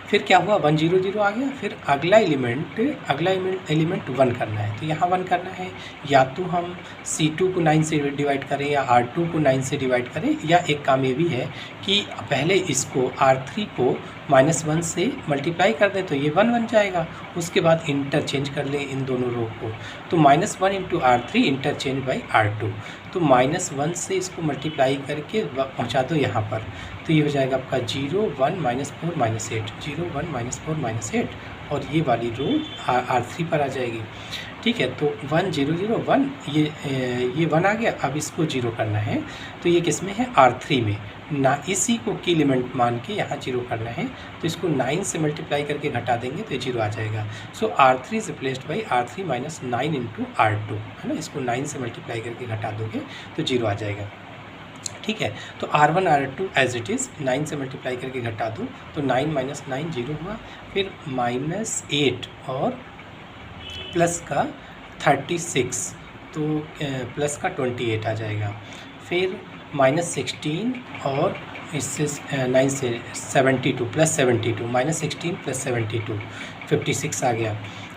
फिर क्या हुआ 1 0 0 आ गया। फिर अगला एलिमेंट 1 करना है तो यहाँ 1 करना है, या तो हम C2 को 9 से डिवाइड करें या R2 को 9 से डिवाइड करें, या एक काम ये भी है कि पहले इसको R3 को -1 से मल्टीप्लाई कर दें तो ये 1 बन जाएगा, उसके बाद इंटरचेंज कर लें इन दोनों रो को तो -1 into R3 interchange by R2, तो -1 से इसको मल्टीप्लाई करके पहुँचा दो यहाँ पर तो ये हो जाएगा आपका 0 1 -4 -8, 0 1 -4 -8 और ये वाली रो R3 पर आ जाएगी। ठीक है, तो 1 0 0 1 ये 1 आ गया। अब इसको जीरो करना है तो ये किस में है R3 में ना, इसी को की एलिमेंट मान के यहाँ जीरो करना है तो इसको 9 से मल्टीप्लाई करके घटा देंगे तो ये जीरो आ जाएगा। सो R3 is replaced by R3 minus 9 into R2 है ना, इसको 9 से मल्टीप्लाई करके घटा दोगे तो जीरो आ जाएगा। ठीक है, तो R1 R2 as it is 9 से मल्टीप्लाई करके घटा दो तो 9 माइनस 9 जीरो हुआ, फिर -8 और प्लस का 36 तो प्लस का 28 आ जाएगा, फिर -16 और इससे 9 से 72 प्लस 72 -16 प्लस 72 56 आ गया।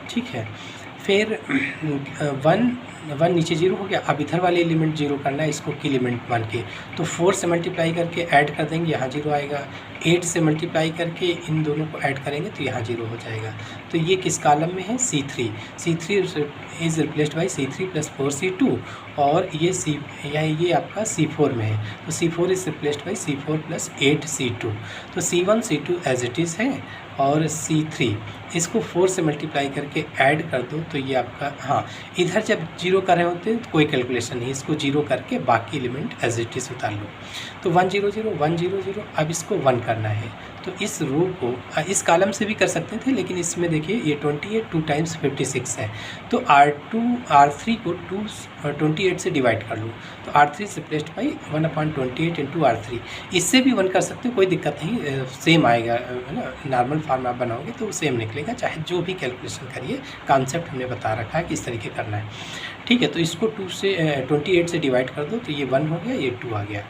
ठीक है, फिर 1 नीचे जीरो हो गया। अब इधर वाले एलिमेंट जीरो करना है इसको की एलिमेंट मान के तो 4 से मल्टीप्लाई करके ऐड कर देंगे, यहाँ जीरो आएगा। 8 से मल्टीप्लाई करके इन दोनों को ऐड करेंगे तो यहाँ जीरो हो जाएगा। तो ये किस कॉलम में है C3 is replaced by C3 plus 4C2 और ये आपका C4 में है तो C4 is replaced by C4 plus 8C2, तो C1 C2 as it is है और C3 इसको 4 से मल्टीप्लाई करके ऐड कर दो तो ये आपका, हाँ इधर जब जीरो कर रहे होते हैं तो कोई कैलकुलेशन नहीं, इसको जीरो करके बाकी एलिमेंट एज इट इज़ उतार लो। तो 1 0 0 1 0 0 अब इसको 1 करना है तो इस रो को इस कॉलम से भी कर सकते थे, लेकिन इसमें देखिए ये 28 2 टाइम्स 56 है तो R3 को 28 से डिवाइड कर लो तो R3 is replaced by 1/28 into R3। इससे भी 1 कर सकते हो, कोई दिक्कत नहीं, सेम आएगा है ना, नॉर्मल फार्म आप बनाओगे तो सेम निकलेगा, चाहे जो भी कैलकुलेशन करिए, कॉन्सेप्ट हमने बता रखा है कि इस तरीके करना है। ठीक है, तो इसको 28 से डिवाइड कर दो तो ये 1 हो गया, ये 2 आ गया,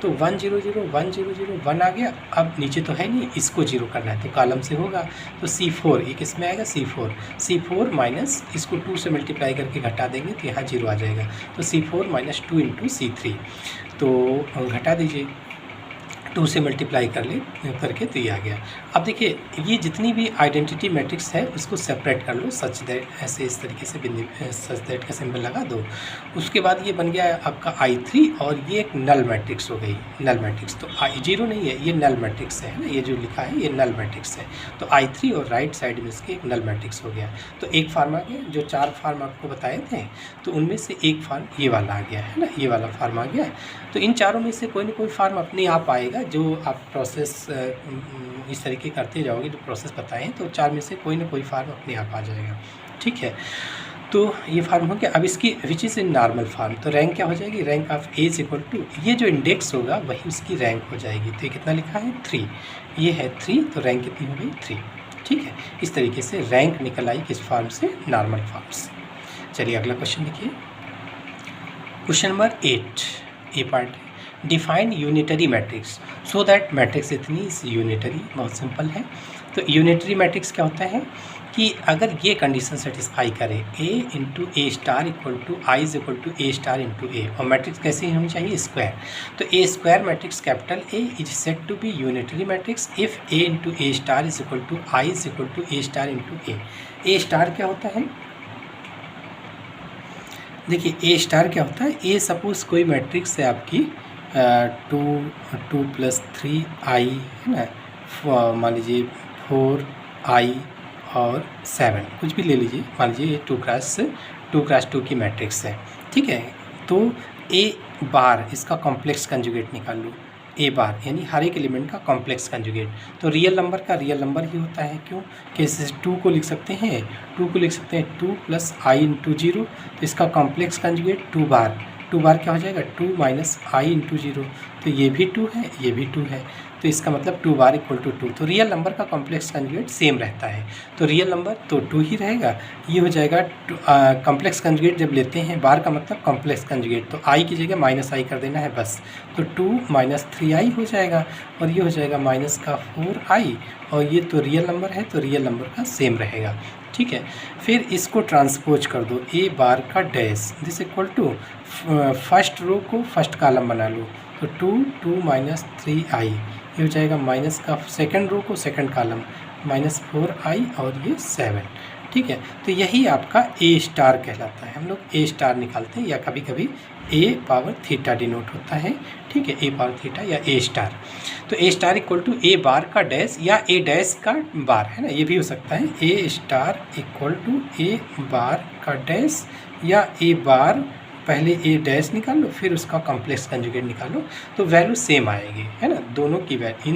तो 1 0 0 1 0 0 1 आ गया। अब नीचे तो है नहीं, इसको जीरो करना है तो कॉलम से होगा तो C4 ये किस में आएगा, C4 माइनस इसको 2 से मल्टीप्लाई करके घटा देंगे तो यहाँ जीरो आ जाएगा, तो C4 माइनस 2 इंटू C3 तो घटा दीजिए 2 से मल्टीप्लाई करके तो ये आ गया। अब देखिए ये जितनी भी आइडेंटिटी मैट्रिक्स है उसको सेपरेट कर लो सच दैट, ऐसे इस तरीके से सच दैट का सिंबल लगा दो। उसके बाद ये बन गया आपका I3 और ये एक नल मैट्रिक्स हो गई, नल मैट्रिक्स तो I0 नहीं है, ये नल मैट्रिक्स है ना, ये जो लिखा है ये नल मैट्रिक्स है तो I3 और राइट साइड में इसके एक नल मैट्रिक्स हो गया। तो एक फार्म आ गया, जो 4 फार्म आपको बताए थे तो उनमें से एक फार्म ये वाला आ गया है ना, ये वाला फार्म आ गया। तो इन चारों में से कोई ना कोई फार्म अपने आप आएगा, जो आप प्रोसेस इस तरीके करते जाओगे, जो प्रोसेस बताएं तो 4 में से कोई ना कोई फार्म अपने आप आ जाएगा। ठीक है, तो ये फार्म हो गया। अब इसकी which is in normal form तो रैंक क्या हो जाएगी, rank of A is equal to ये जो इंडेक्स होगा वही उसकी रैंक हो जाएगी। तो ये कितना लिखा है 3, ये है 3 तो रैंक कितनी हो गई 3। ठीक है, इस तरीके से रैंक निकल आई किस फार्म से, नॉर्मल फार्म से। चलिए अगला क्वेश्चन देखिए, क्वेश्चन नंबर 8 ए पार्ट है, define unitary Matrix so that matrix इतनी इज यूनिटरी। बहुत सिंपल है, तो यूनिटरी मैट्रिक्स क्या होता है कि अगर ये कंडीशन सेटिस्फाई करे A into A star equal to I is equal to A star into A, और मैट्रिक्स कैसी होनी चाहिए, स्क्वायर। तो A square matrix capital A is set to be unitary matrix if A into A star is equal to I is equal to A star into A। A star क्या होता है, देखिए A स्टार क्या होता है, A सपोज कोई मैट्रिक्स है आपकी 2 + 3i है ना, मान लीजिए 4i और 7 कुछ भी ले लीजिए, मान लीजिए ये 2x2 की मैट्रिक्स है। ठीक है, तो A बार इसका कॉम्प्लेक्स कंजुगेट निकाल लो, ए बार, यानी हर एक एलिमेंट का कॉम्प्लेक्स कंजुगेट। तो रियल नंबर का रियल नंबर ही होता है, क्यों कि इस 2 को लिख सकते हैं, 2 को लिख सकते हैं 2 + i × 0, तो इसका कॉम्प्लेक्स कंजुगेट 2 बार, 2 बार क्या हो जाएगा 2 - i × 0, तो ये भी 2 है, ये भी 2 है, तो इसका मतलब 2 बार = 2। तो रियल नंबर का कॉम्प्लेक्स कंजुगेट सेम रहता है, तो रियल नंबर तो 2 ही रहेगा। ये हो जाएगा कॉम्प्लेक्स कंजुगेट जब लेते हैं, बार का मतलब कॉम्प्लेक्स कंजुगेट, तो i की जगह -i कर देना है बस, तो 2 - 3i हो जाएगा, और ये हो जाएगा -4i, और ये तो रियल नंबर है, तो रियल नंबर का सेम रहेगा। ठीक है, फिर इसको ट्रांसपोज कर दो, ए बार का dash this equal to first row को फर्स्ट कॉलम बना लो, तो 2 - 3i, ये हो जाएगा माइनस का सेकंड रो को सेकंड कॉलम -4i, और ये 7। ठीक है, तो यही आपका ए स्टार कहलाता है। हम लोग ए स्टार निकालते हैं, या कभी कभी ए पावर थीटा डिनोट होता है। ठीक है, ए पावर थीटा या ए स्टार। तो ए स्टार = ए बार का डैश या ए डैश का बार, है ना, ये भी हो सकता है। ए स्टार = ए बार का डैश या ए बार, पहले ए डैश निकाल लो फिर उसका कॉम्प्लेक्स कंजुगेट निकालो, तो वैल्यू सेम आएगी, है ना, इन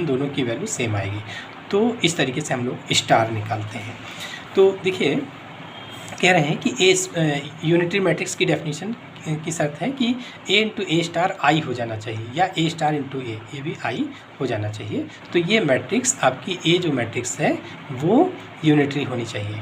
दोनों की वैल्यू सेम आएगी। तो इस तरीके से हम लोग स्टार निकालते हैं। तो देखिए कह रहे हैं कि ए यूनिटरी मैट्रिक्स की डेफिनेशन की शर्त है कि ए × ए स्टार आई हो जाना चाहिए, या ए स्टार × ए, ये भी आई हो जाना चाहिए। तो ये मैट्रिक्स आपकी ए जो मैट्रिक्स है वो यूनिटरी होनी चाहिए,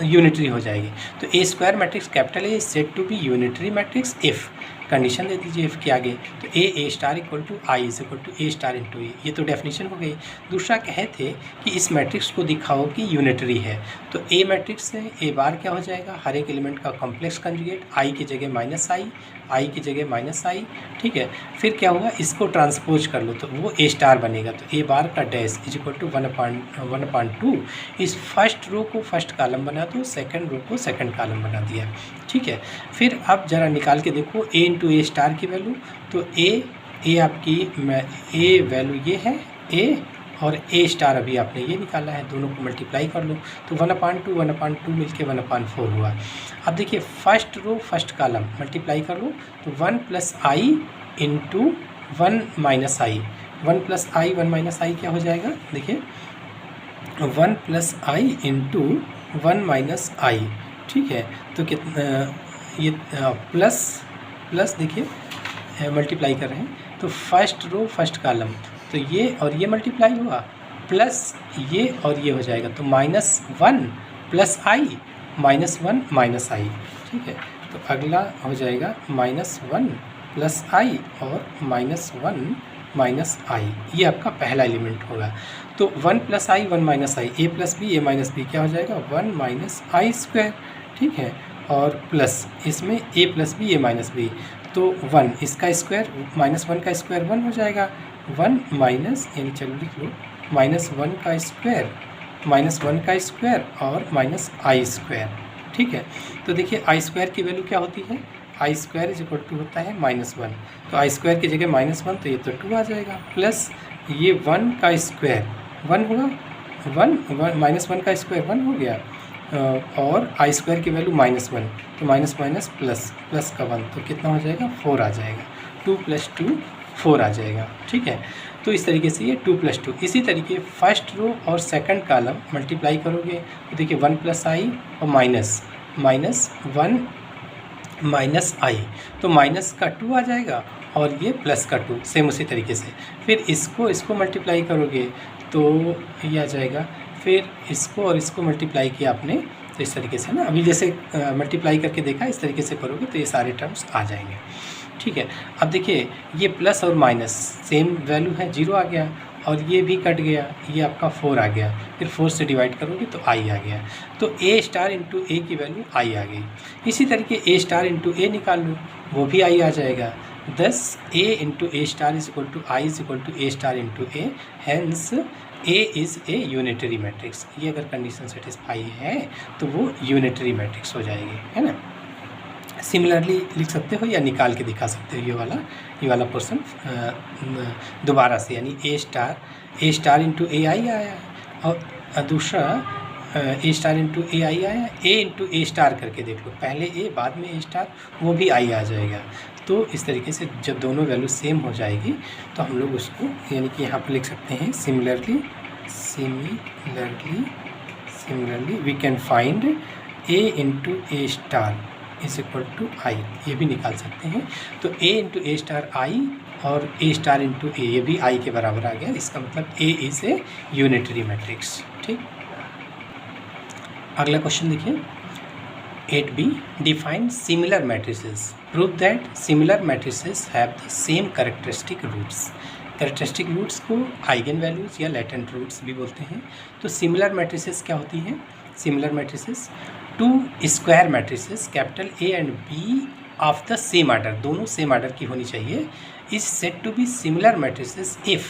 यूनिटरी हो जाएगी। तो A square matrix capital A is said to be unitary matrix if, condition दे दीजिए इफ़ के आगे, तो ए स्टार = आई = ए स्टार × ए, ये तो डेफिनेशन हो गई। दूसरा कहे थे कि इस मैट्रिक्स को दिखाओ कि यूनिटरी है, तो ए मैट्रिक्स से ए बार क्या हो जाएगा, हर एक एलिमेंट का कॉम्प्लेक्स कंजुगेट, आई की जगह -i, आई की जगह -i। ठीक है, फिर क्या होगा, इसको ट्रांसपोज कर लो तो वो ए स्टार बनेगा, तो ए बार का डैश = 1/2, इस फर्स्ट रो को फर्स्ट कॉलम बना दो, सेकंड रो को सेकंड कॉलम बना दिया। ठीक है, फिर अब जरा निकाल के देखो ए × ए स्टार की वैल्यू, तो ए आपकी ए वैल्यू ये है ए, और ए स्टार अभी आपने ये निकाला है, दोनों को मल्टीप्लाई कर लो, तो 1/2 मिलके 1/4 हुआ। अब देखिए first row first column multiply कर लो, तो 1 + i × 1 - i, 1 + i 1 - i क्या हो जाएगा, देखिए 1 + i × 1 - i। ठीक है, तो कितना ये प्लस देखिए मल्टीप्लाई कर रहे हैं, तो फर्स्ट रो फर्स्ट कॉलम, तो ये और ये मल्टीप्लाई हुआ, प्लस ये और ये हो जाएगा, तो -1 + i -1 - i। ठीक है, तो अगला हो जाएगा -1 + i और -1 - i, ये आपका पहला एलिमेंट होगा। तो 1 + i 1 - i, a + b a - b क्या हो जाएगा 1 - i²। ठीक है, और प्लस इसमें a + b a - b, तो 1 इसका स्क्वायर -1 का स्क्वायर 1 हो जाएगा, 1 माइनस, यानी चलो लिख लो -1 का स्क्वायर और -i²। ठीक है, तो देखिए i² की वैल्यू क्या होती है, i² = होता है -1, तो i² की जगह -1, तो ये तो 2 आ जाएगा, प्लस ये 1 का स्क्वायर 1 हुआ, 1 का स्क्वायर 1 हो गया, और i² की वैल्यू -1, तो माइनस प्लस का 1, तो कितना हो जाएगा 4 आ जाएगा, 2 + 2 4 आ जाएगा। ठीक है, तो इस तरीके से ये 2 + 2। इसी तरीके फर्स्ट रो और सेकंड कॉलम मल्टीप्लाई करोगे, तो देखिए 1 + i और -1 - i, तो माइनस का 2 आ जाएगा और ये प्लस का 2, सेम उसी तरीके से। फिर इसको मल्टीप्लाई करोगे तो ये आ जाएगा, फिर इसको और इसको मल्टीप्लाई किया आपने, तो इस तरीके से ना, अभी जैसे मल्टीप्लाई करके देखा, इस तरीके से करोगे तो ये सारे टर्म्स आ जाएंगे। ठीक है, अब देखिए ये प्लस और माइनस सेम वैल्यू है, 0 आ गया, और ये भी कट गया, ये आपका 4 आ गया, फिर 4 से डिवाइड करोगे तो i आ गया, तो a स्टार × a की वैल्यू i आ गई। इसी तरीके a स्टार × a निकाल लो, वो भी i आ जाएगा, thus a × a स्टार = i = a स्टार × a, hence A is a unitary matrix. ये अगर कंडीशन सेटिस्फाई है तो वो यूनिटरी मैट्रिक्स हो जाएगी, है ना। सिमिलरली लिख सकते हो या निकाल के दिखा सकते हो, ये वाला पोर्सन दोबारा से, यानी ए स्टार × ए आई आया, और दूसरा ए स्टार × ए आई आया, ए × ए स्टार करके देख लो, पहले ए बाद में ए स्टार, वो भी आई आ जाएगा। तो इस तरीके से जब दोनों वैल्यू सेम हो जाएगी तो हम लोग उसको यानी कि यहाँ पर लिख सकते हैं similarly we can find a into A star is equal to I, ये भी निकाल सकते हैं। तो a into A star I और a स्टार इंटू ए, ये भी i के बराबर आ गया। इसका मतलब a is a unitary matrix. ठीक, अगला क्वेश्चन देखिए 8b, define similar matrices, prove that similar matrices have the same characteristic roots. Characteristic roots को आइगन वैल्यूज़ या लेटेंट रूट्स भी बोलते हैं। तो सिमिलर मैट्रिसेस क्या होती हैं? Similar matrices two square matrices capital A and B of the same order, दोनों सेम आर्डर की होनी चाहिए, is said to be similar matrices if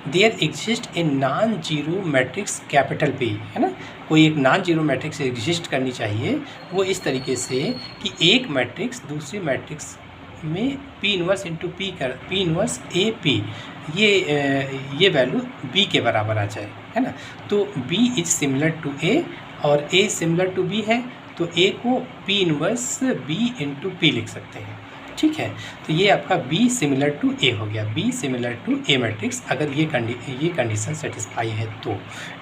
there exist a non zero matrix capital P, है ना। कोई एक नॉन जीरो मैट्रिक्स एग्जिस्ट करनी चाहिए, वो इस तरीके से कि एक मैट्रिक्स दूसरी मैट्रिक्स में P inverse into P inverse A P, ये वैल्यू बी के बराबर आ जाए, है ना। तो B is similar to A और ए सिमिलर टू बी है, तो ए को P inverse B into P लिख सकते हैं। ठीक है, तो ये आपका बी सिमिलर टू ए हो गया, B similar to A matrix, अगर ये कंडीशन सेटिस्फाई है तो,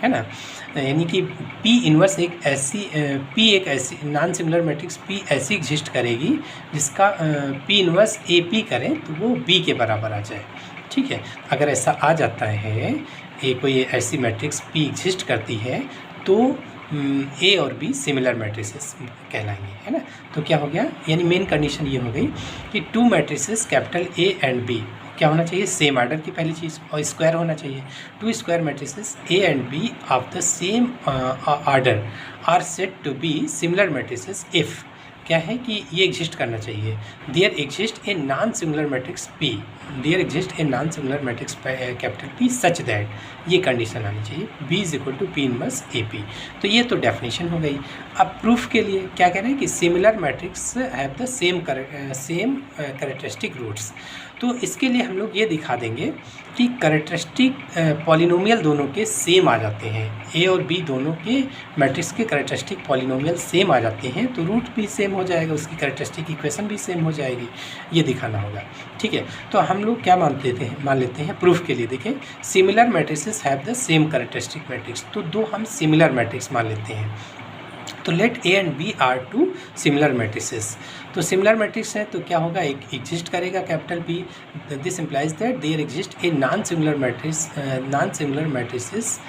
है ना। यानी कि पी इनवर्स एक ऐसी नॉन सिमिलर मैट्रिक्स पी ऐसी एग्जिस्ट करेगी जिसका पी इनवर्स ए पी करें तो वो बी के बराबर आ जाए। ठीक है, अगर ऐसा आ जाता है, कोई ऐसी मैट्रिक्स पी एग्जिस्ट करती है तो ए और बी सिमिलर मैट्रिसेस कहलाएंगे, है ना। तो क्या हो गया, यानी मेन कंडीशन ये हो गई कि two matrices capital A and B क्या होना चाहिए, सेम आर्डर की पहली चीज़, और स्क्वायर होना चाहिए। Two square matrices A and B of the same order are said to be similar matrices if क्या है कि ये एग्जिस्ट करना चाहिए, there exist a non similar matrix P, there exist a non similar matrix capital P such that, ये कंडीशन आनी चाहिए, B is equal to P inverse A P. तो ये तो डेफिनेशन हो गई। अब प्रूफ के लिए क्या कह रहे हैं कि similar matrix have the same characteristic roots. तो इसके लिए हम लोग ये दिखा देंगे कि कैरेक्टरिस्टिक पॉलिनोमियल दोनों के सेम आ जाते हैं, ए और बी दोनों के मैट्रिक्स के कैरेक्टरिस्टिक पॉलिनोमियल सेम आ जाते हैं, तो रूट भी सेम हो जाएगा, उसकी कैरेक्टरिस्टिक इक्वेशन भी सेम हो जाएगी, ये दिखाना होगा। ठीक है, तो हम लोग क्या मान लेते हैं प्रूफ के लिए। देखिए, similar matrices have the same characteristic matrix, तो दो हम सिमिलर मैट्रिक्स मान लेते हैं। तो let A and B are two similar matrices. तो सिमिलर मैट्रिक्स है तो क्या होगा, एक एग्जिस्ट करेगा capital P, this implies that there exist a non similar matrices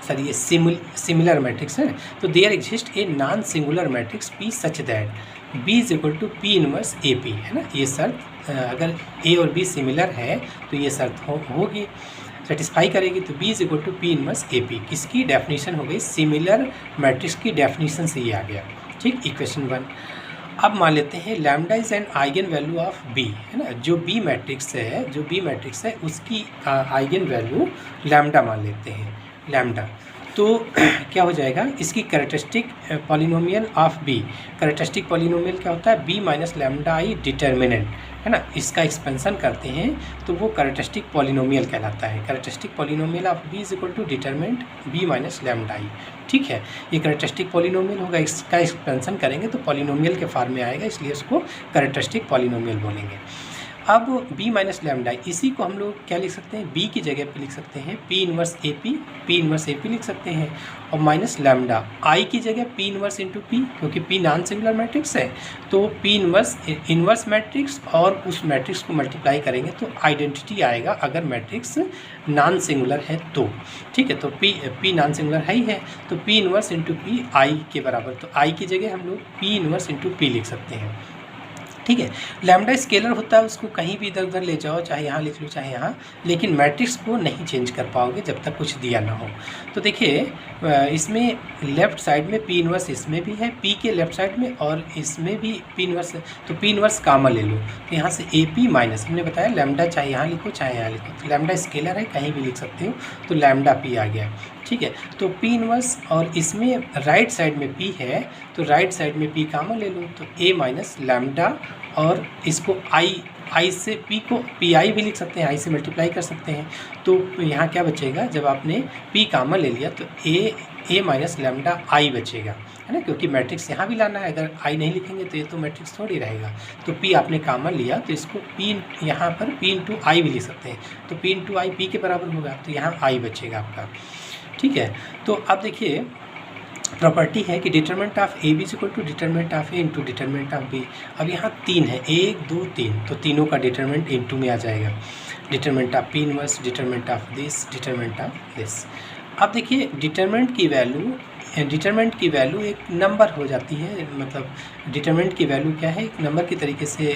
sorry ये सिमिलर मैट्रिक्स है, तो there exist a non singular matrix P such that B is equal to P inverse A P, है ना। ये शर्त अगर ए और बी सिमिलर है तो ये शर्त होगी, सेटिस्फाई करेगी, तो B is equal to P inverse A P. किसकी डेफिनेशन हो गई, सिमिलर मैट्रिक्स की डेफिनेशन से ये आ गया। ठीक, इक्वेशन 1। अब मान लेते हैं lambda is an eigen value of B, है ना। जो बी मैट्रिक्स है उसकी आइगन वैल्यू लैम्डा मान लेते हैं, लैम्डा। तो क्या हो जाएगा, इसकी characteristic polynomial of B, characteristic polynomial क्या होता है, B minus lambda I determinant, है ना। इसका एक्सपेंशन करते हैं तो वो कैरेक्टरिस्टिक पॉलिनोमियल कहलाता है। Characteristic polynomial of B is equal to determinant B minus lambda I. ठीक है, ये कैरेक्टरिस्टिक पॉलिनोमियल होगा, इसका एक्सपेंशन करेंगे तो पॉलिनोमियल के फॉर्म में आएगा, इसलिए इसको कैरेक्टरिस्टिक पॉलिनोमियल बोलेंगे। अब b माइनस लैम्डा इसी को हम लोग क्या लिख सकते हैं, b की जगह पे लिख सकते हैं p इनवर्स ए पी लिख सकते हैं, और माइनस लैम्डा i की जगह p इनवर्स इंटू पी, क्योंकि p नॉन सिंगुलर मैट्रिक्स है तो p इनवर्स मैट्रिक्स और उस मैट्रिक्स को मल्टीप्लाई करेंगे तो आइडेंटिटी आएगा अगर मैट्रिक्स नॉन सिंगुलर है तो। ठीक है, तो p नॉन सिंगुलर है ही है तो p inverse into P I के बराबर, तो i की जगह हम लोग p इनवर्स इंटू पी लिख सकते हैं। ठीक है, लैम्डा स्केलर होता है, उसको कहीं भी इधर उधर ले जाओ, चाहे यहाँ लिख लो चाहे यहाँ, लेकिन मैट्रिक्स को नहीं चेंज कर पाओगे जब तक कुछ दिया ना हो। तो देखिए इसमें लेफ़्ट साइड में पी इनवर्स इसमें भी है, पी के लेफ़्ट साइड में और इसमें भी पी इनवर्स है, तो पी इनवर्स कामन ले लो, तो यहाँ से ए पी माइनस, हमने बताया लैम्डा चाहे यहाँ लिखो चाहे यहाँ लिखो, तो लैम्डा स्केलर है कहीं भी लिख सकते हो, तो लैम्डा पी आ गया। ठीक है। तो P इनवर्स और इसमें राइट साइड में P है तो राइट साइड में P कॉमन ले लो, तो A माइनस लैम्डा और इसको I से P को PI भी लिख सकते हैं, I से मल्टीप्लाई कर सकते हैं। तो यहाँ क्या बचेगा, जब आपने P कॉमन ले लिया तो A माइनस लैम्डा I बचेगा, है ना, क्योंकि मैट्रिक्स यहाँ भी लाना है। अगर I नहीं लिखेंगे तो ये तो मैट्रिक्स थोड़ी रहेगा। तो P आपने कॉमन लिया तो इसको P यहाँ पर P इंटू I भी लिख सकते हैं, तो P इंटू I P के बराबर होगा, तो यहाँ I बचेगा आपका। ठीक है। तो अब देखिए प्रॉपर्टी है कि determinant of A B equal to determinant of A into determinant of B. अब यहाँ 3 है, 1 2 3, तो तीनों का डिटरमिनेंट इंटू में आ जाएगा। Determinant of P inverse, determinant of this, determinant of this. अब देखिए डिटरमिनेंट की वैल्यू एक नंबर हो जाती है, मतलब डिटरमिनेंट की वैल्यू क्या है, एक नंबर की तरीके से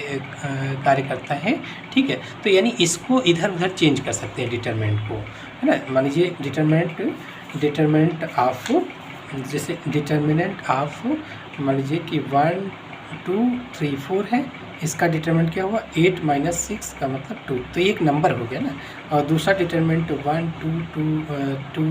कार्य करता है। ठीक है। तो यानी इसको इधर उधर चेंज कर सकते हैं डिटरमिनेंट को, है ना। मान लीजिए डिटरमिनेंट ऑफ, जैसे डिटरमिनेंट ऑफ मान लीजिए कि 1 2 3 4 है, इसका डिटरमिनेंट क्या हुआ 8 माइनस 6 का मतलब 2, तो ये एक नंबर हो गया ना। और दूसरा डिटरमिनेंट 1 2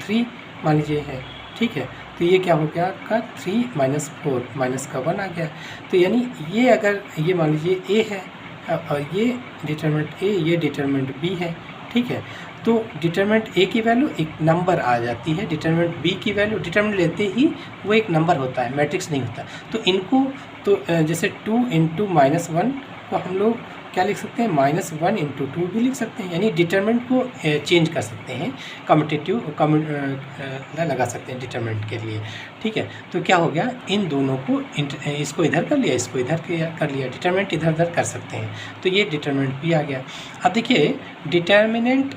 3 मान लीजिए है, ठीक है। तो ये क्या हो गया आपका 3 माइनस 4 माइनस का 1 आ गया। तो यानी ये अगर ये मान लीजिए A है और ये डिटरमिनेंट A, ये डिटरमिनेंट B है, ठीक है। तो डिटरमिनेंट A की वैल्यू एक नंबर आ जाती है, डिटरमिनेंट B की वैल्यू डिटरमिनेंट लेते ही वो एक नंबर होता है, मैट्रिक्स नहीं होता। तो इनको तो जैसे 2 इंटू माइनस 1 को हम लोग क्या लिख सकते हैं, -1 इंटू 2 भी लिख सकते हैं, यानी डिटरमिनेंट को चेंज कर सकते हैं, कम्यूटेटिव लगा सकते हैं डिटरमिनेंट के लिए। ठीक है। तो क्या हो गया, इन दोनों को इसको इधर कर लिया, इसको इधर कर लिया, डिटरमिनेंट इधर उधर कर सकते हैं। तो ये डिटरमिनेंट भी आ गया। अब देखिए determinant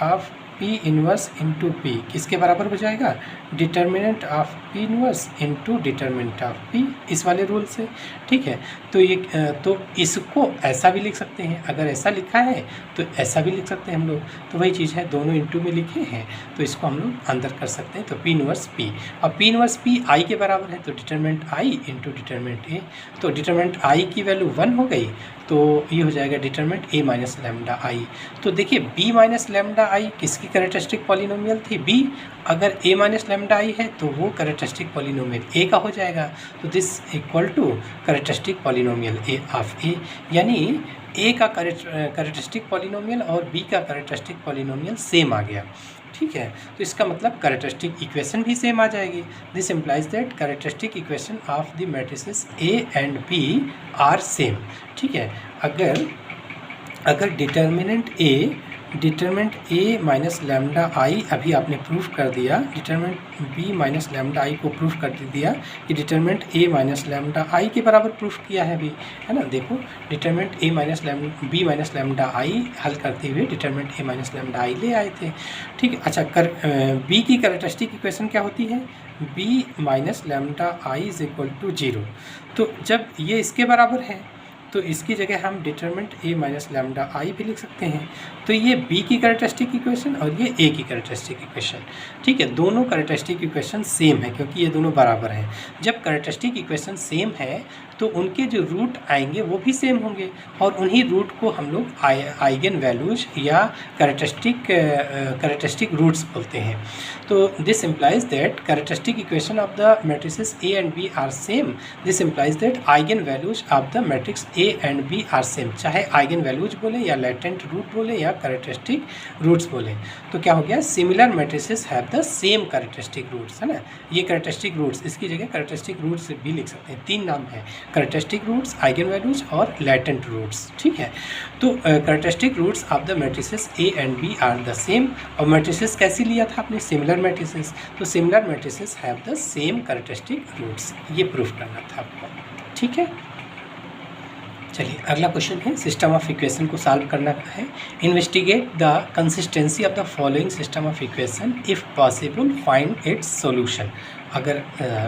of P inverse into P किसके बराबर हो जाएगा, determinant of P inverse into determinant of P, इस वाले रूल से। ठीक है। तो ये तो इसको ऐसा भी लिख सकते हैं, अगर ऐसा लिखा है तो ऐसा भी लिख सकते हैं हम लोग। तो वही चीज़ है, दोनों इंटू में लिखे हैं तो इसको हम लोग अंदर कर सकते हैं। तो P इनवर्स P, और P इनवर्स P I के बराबर है, तो determinant I into determinant A। तो डिटरमिनेंट I की वैल्यू 1 हो गई, तो ये हो जाएगा determinant A minus lambda I। तो देखिए B माइनस लैम्डा I किसकी कैरेक्टरिस्टिक पॉलिनोमियल थी, B। अगर A माइनस लैम्डा I है तो वो कैरेक्टरिस्टिक पॉलिनोमियल A का हो जाएगा। तो this equal to characteristic polynomial A of A, यानी A का कैरेक्टरिस्टिक पॉलिनोमियल और B का कैरेक्टरिस्टिक पॉलिनोमियल सेम आ गया। ठीक है। तो इसका मतलब कैरेक्टरिस्टिक इक्वेशन भी सेम आ जाएगी। This implies that characteristic equation of the matrices A and B are same. ठीक है। अगर determinant A minus lambda I अभी आपने प्रूफ कर दिया, determinant B minus lambda I को प्रूफ कर दिया कि determinant A minus lambda I के बराबर प्रूफ किया है अभी, है ना। देखो determinant B minus lambda I हल करते हुए determinant A minus lambda I ले आए थे। ठीक है। अच्छा B की कैरेक्टरिस्टिक इक्वेशन क्या होती है, B minus lambda I is equal to 0। तो जब ये इसके बराबर है तो इसकी जगह हम determinant A minus lambda I भी लिख सकते हैं। तो ये B की कैरेक्टरिस्टिक इक्वेशन और ये A की कैरेक्टरिस्टिक इक्वेशन, ठीक है, दोनों कैरेक्टरिस्टिक इक्वेशन सेम है क्योंकि ये दोनों बराबर हैं। जब कैरेक्टरिस्टिक इक्वेशन सेम है तो उनके जो रूट आएंगे वो भी सेम होंगे और उन्हीं रूट को हम लोग आइगन वैल्यूज या कैरेक्टरिस्टिक रूट्स बोलते हैं। तो this implies that characteristic equation of the matrices A and B are same. This implies that eigen values of the matrix A and B are same, चाहे आइगन वैल्यूज बोले या लेटेंट रूट बोले या कैरेक्टरिस्टिक रूट्स बोले। तो क्या हो गया, similar matrices have the same characteristic roots, है ना। ये कैरेक्टरिस्टिक रूट्स, इसकी जगह कैरेक्टरिस्टिक रूट्स भी लिख सकते हैं, 3 नाम है, कैरेक्टरिस्टिक रूट्स, आइगन वैल्यूज और लेटेंट रूट्स। ठीक है। तो characteristic roots of the matrices A and B are the same. और मैट्रिसेस कैसी लिया था आपने, सिमिलर मैट्रिसेस। तो similar matrices have the same characteristic roots, ये प्रूफ करना था आपको। ठीक है। चलिए अगला क्वेश्चन है, सिस्टम ऑफ इक्वेशन को सॉल्व करना है। Investigate the consistency of the following system of equation, if possible find its solution. अगर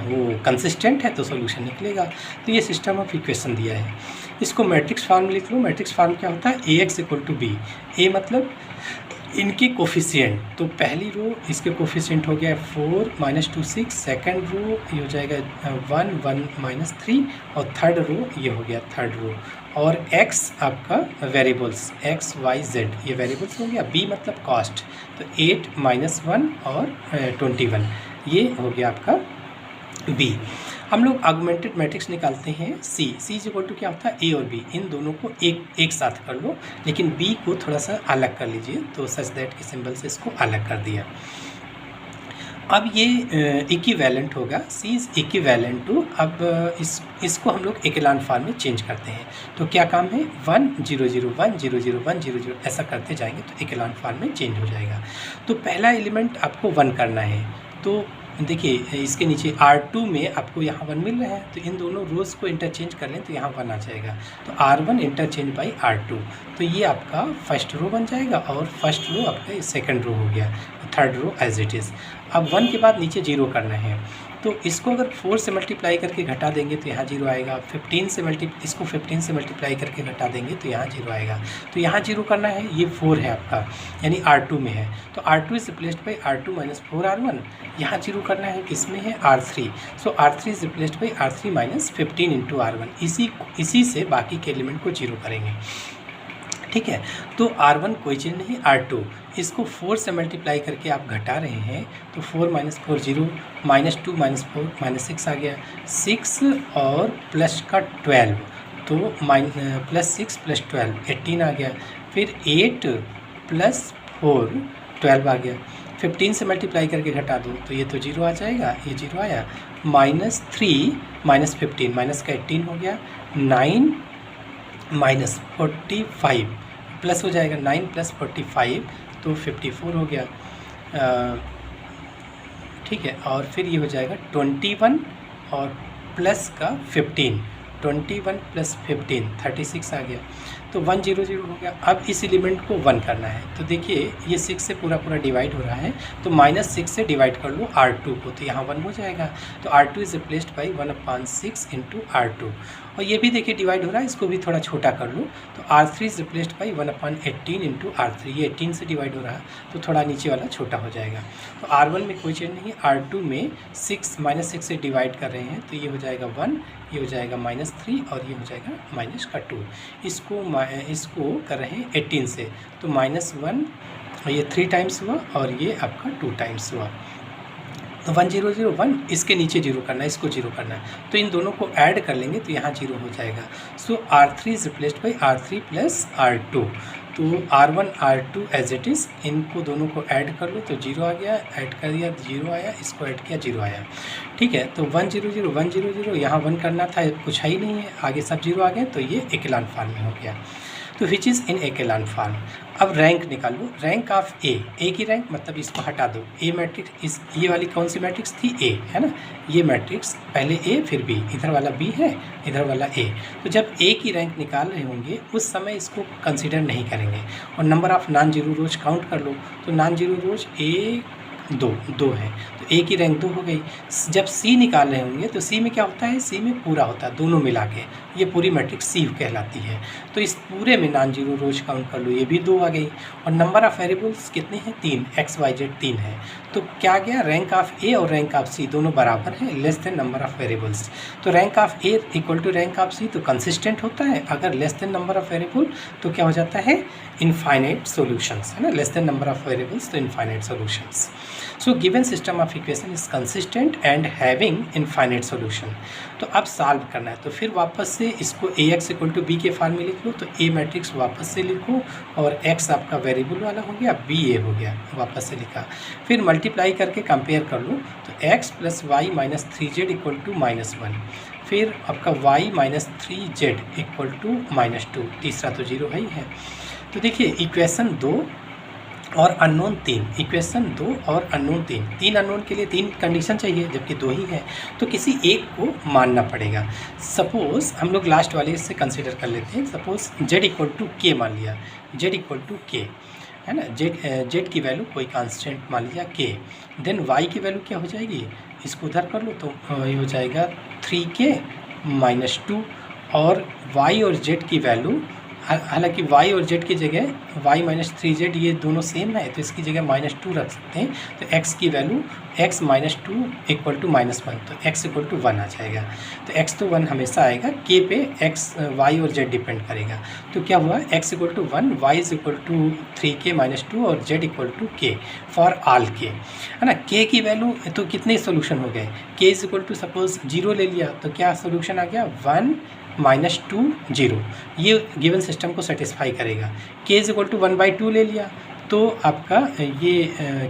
वो कंसिस्टेंट है तो सॉल्यूशन निकलेगा। तो ये सिस्टम ऑफ इक्वेशन दिया है, इसको मैट्रिक्स फॉर्म लिख लो। मैट्रिक्स फॉर्म क्या होता है, AX equal to B। A मतलब इनके कोफिशिएंट, तो पहली रो इसके कोफिशिएंट हो गया 4 - 2 6, सेकेंड रो ये हो जाएगा 1 1 - 3 और थर्ड रो ये हो गया थर्ड रो। और x आपका वेरिएबल्स X Y Z ये वेरिएबल्स हो गया। B मतलब कॉस्ट, तो 8 माइनस 1 और 21, ये हो गया आपका बी। हम लोग ऑगमेंटेड मैट्रिक्स निकालते हैं सी इज इक्वल टू क्या होता है ए और बी, इन दोनों को एक साथ कर लो, लेकिन बी को थोड़ा सा अलग कर लीजिए, तो सच दैट के सिंबल से इसको अलग कर दिया। अब ये इक्विवेलेंट होगा, सी इज़ इक्विवेलेंट टू, अब इसको हम लोग इक्विवेलेंट फॉर्म में चेंज करते हैं। तो क्या काम है, 1 0 0 1 0 0 1 0 0 ऐसा करते जाएंगे तो इक्विवेलेंट फॉर्म में चेंज हो जाएगा। तो पहला एलिमेंट आपको 1 करना है, तो देखिए इसके नीचे R2 में आपको यहाँ 1 मिल रहा है, तो इन दोनों रोज़ को इंटरचेंज कर लें तो यहाँ 1 आ जाएगा, तो R1 इंटरचेंज बाई R2, तो ये आपका फर्स्ट रो बन जाएगा और फर्स्ट रो आपका सेकंड रो हो गया, third row as it is. अब 1 के बाद नीचे 0 करना है, तो इसको अगर 4 से मल्टीप्लाई करके घटा देंगे तो यहाँ 0 आएगा, 15 से इसको 15 से मल्टीप्लाई करके घटा देंगे तो यहाँ 0 आएगा, तो यहाँ 0 करना है, ये 4 है आपका यानी R2 में है, तो R2 is replaced by R2 minus 4R1, यहाँ 0 करना है किसमें है, R3, so R3 is replaced by R3 minus 15 into R1, इसी से बाकी के एलिमेंट को 0 करेंगे, ठीक है। तो R1 कोई चीज़ नहीं, R2 इसको 4 से मल्टीप्लाई करके आप घटा रहे हैं, तो 4 माइनस 4 0, माइनस 2 माइनस 4 माइनस 6 आ गया, 6 और प्लस का 12, तो प्लस 6 प्लस 12 18 आ गया, फिर 8 प्लस 4 12 आ गया, 15 से मल्टीप्लाई करके घटा दो तो ये तो 0 आ जाएगा, ये 0 आया, माइनस 3 माइनस 15 माइनस का 18 हो गया, 9 माइनस 45 प्लस हो जाएगा, 9 प्लस 45 तो 54 हो गया, ठीक है। और फिर ये हो जाएगा 21 और प्लस का 15, 21 प्लस 15 36 आ गया, तो 1 0 0 हो गया। अब इस एलिमेंट को 1 करना है, तो देखिए ये 6 से पूरा डिवाइड हो रहा है, तो माइनस 6 से डिवाइड कर लो R2 को, तो यहाँ 1 हो जाएगा, तो R2 is replaced by 1/6 into R2, और ये भी देखिए डिवाइड हो रहा है, इसको भी थोड़ा छोटा कर लो, तो R3 is replaced by 1/18 into R3, ये 18 से डिवाइड हो रहा है तो थोड़ा नीचे वाला छोटा हो जाएगा, तो R1 में कोई चेंज नहीं, R2 में 6 माइनस 6 से डिवाइड कर रहे हैं, तो ये हो जाएगा 1, ये हो जाएगा -3 और ये हो जाएगा माइनस का 2, इसको कर रहे हैं 18 से, तो -1 और ये 3 टाइम्स हुआ और ये आपका 2 टाइम्स हुआ, तो 1 0 0 1, इसके नीचे 0 करना है, इसको 0 करना है, तो इन दोनों को ऐड कर लेंगे तो यहाँ 0 हो जाएगा, सो R3 is replaced by R3 plus R2, तो R1 R2 as it is, इनको दोनों को ऐड कर लो तो 0 आ गया, ऐड कर दिया 0 आया, इसको ऐड किया 0 आया, ठीक है। तो 1 0 0 1 0 0, यहाँ 1 करना था, कुछ है ही नहीं है, आगे सब 0 आ गए, तो ये इक्विवेलेंट फॉर्म में हो गया, तो विच इज़ इन इक्विवेलेंट फॉर्म। अब रैंक निकालो, रैंक ऑफ ए की रैंक मतलब इसको हटा दो, ए मैट्रिक्स, ये वाली कौन सी मैट्रिक्स थी, ए है ना, ये मैट्रिक्स पहले ए फिर बी, इधर वाला बी है इधर वाला ए, तो जब ए की रैंक निकाल रहे होंगे उस समय इसको कंसिडर नहीं करेंगे, और number of non zero rose count कर लो, तो नॉन जीरो रोज 2 है, तो ए की रैंक 2 हो गई। जब सी निकाल रहे होंगे तो सी में क्या होता है, सी में पूरा होता है, दोनों मिला के ये पूरी मैट्रिक्स सी कहलाती है, तो इस पूरे में नॉन जीरो रोज काउंट कर लो, ये भी 2 आ गई, और नंबर ऑफ़ वेरिएबल्स कितने हैं, 3, x y z 3 है, तो क्या गया, रैंक ऑफ ए और रैंक ऑफ सी दोनों बराबर है, less than number of variables, तो rank of A equal to rank of C तो कंसिस्टेंट होता है, अगर less than number of variable तो क्या हो जाता है, इनफाइनाइट सॉल्यूशंस, है ना, less than number of variables तो infinite solutions. So given system of equation is consistent and having infinite solution. तो अब सॉल्व करना है, तो फिर वापस से इसको ax इक्वल टू बी के फॉर्म में लिख लो, तो a मैट्रिक्स वापस से लिखो, और x आपका वेरिएबल वाला हो गया, b a हो गया, वापस से लिखा, फिर मल्टीप्लाई करके कंपेयर कर लो, तो x plus y minus 3z equal to -1, फिर आपका y minus 3z equal to -2, तीसरा तो 0 है ही है। तो देखिए इक्वेशन 2 और अननोन 3, इक्वेशन 2 और अननोन 3 अननोन के लिए 3 कंडीशन चाहिए जबकि 2 ही है, तो किसी एक को मानना पड़ेगा। सपोज़ हम लोग लास्ट वाले से कंसिडर कर लेते हैं, सपोज़ z इक्वल टू के मान लिया, z इक्वल टू के है ना, z की वैल्यू कोई कांस्टेंट मान लिया k, देन y की वैल्यू क्या हो जाएगी, इसको उधर कर लो तो ये हो जाएगा 3k -2, और y और z की वैल्यू हालांकि y और z की जगह y माइनस 3z ये दोनों सेम है, तो इसकी जगह -2 रख सकते हैं। तो x की वैल्यू x माइनस 2 इक्वल टू -1, तो x इक्वल टू 1 आ जाएगा। तो x तो 1 हमेशा आएगा, k पे x y और z डिपेंड करेगा। तो क्या हुआ, x equal to 1, y is equal to 3k minus 2 और z equal to k for all k, है ना। k की वैल्यू तो कितने सोल्यूशन हो गए, k is equal to suppose 0 ले लिया, तो क्या सोल्यूशन आ गया 1 माइनस 2 0, ये गिवन सिस्टम को सेटिस्फाई करेगा। k इज इक्वल टू 1/2 ले लिया, तो आपका ये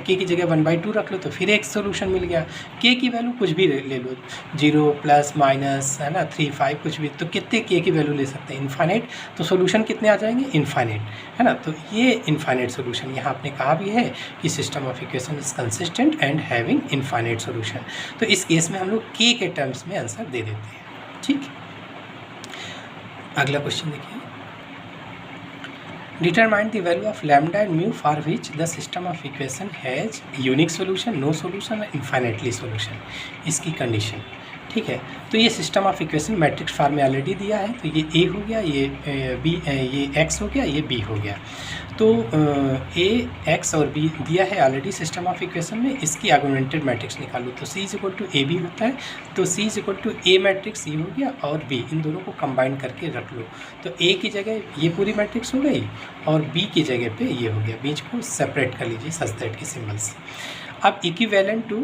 k की जगह 1/2 रख लो, तो फिर एक सोल्यूशन मिल गया। k की वैल्यू कुछ भी ले लो, 0 प्लस माइनस, है ना, 3 5 कुछ भी, तो कितने k की वैल्यू ले सकते हैं, इन्फाइनाइट। तो सोल्यूशन कितने आ जाएंगे, इन्फाइनाइट, है ना। तो ये इन्फाइनाइट सोल्यूशन यहाँ आपने कहा भी है कि system of equation is consistent and having infinite solution. तो इस केस में हम लोग k के टर्म्स में आंसर दे देते हैं, ठीक। अगला क्वेश्चन देखिए, determine the value of lambda and mu for which the system of equation has unique solution, no solution, infinitely solution, इसकी कंडीशन, ठीक है। तो ये system of equation matrix form में ऑलरेडी दिया है, तो ये a हो गया, ये b, ये x हो गया, ये b हो गया। तो a x और b दिया है ऑलरेडी सिस्टम ऑफ इक्वेशन में, इसकी आर्गुमेंटेड मैट्रिक्स निकालो, तो c is equal to A B होता है, तो c is equal to A matrix ये हो गया और b, इन दोनों को कंबाइन करके रख लो। तो a की जगह ये पूरी मैट्रिक्स हो गई और b की जगह पे ये हो गया, बीच को सेपरेट कर लीजिए सच दैट के सिंबल से। अब इक्विवेलेंट टू,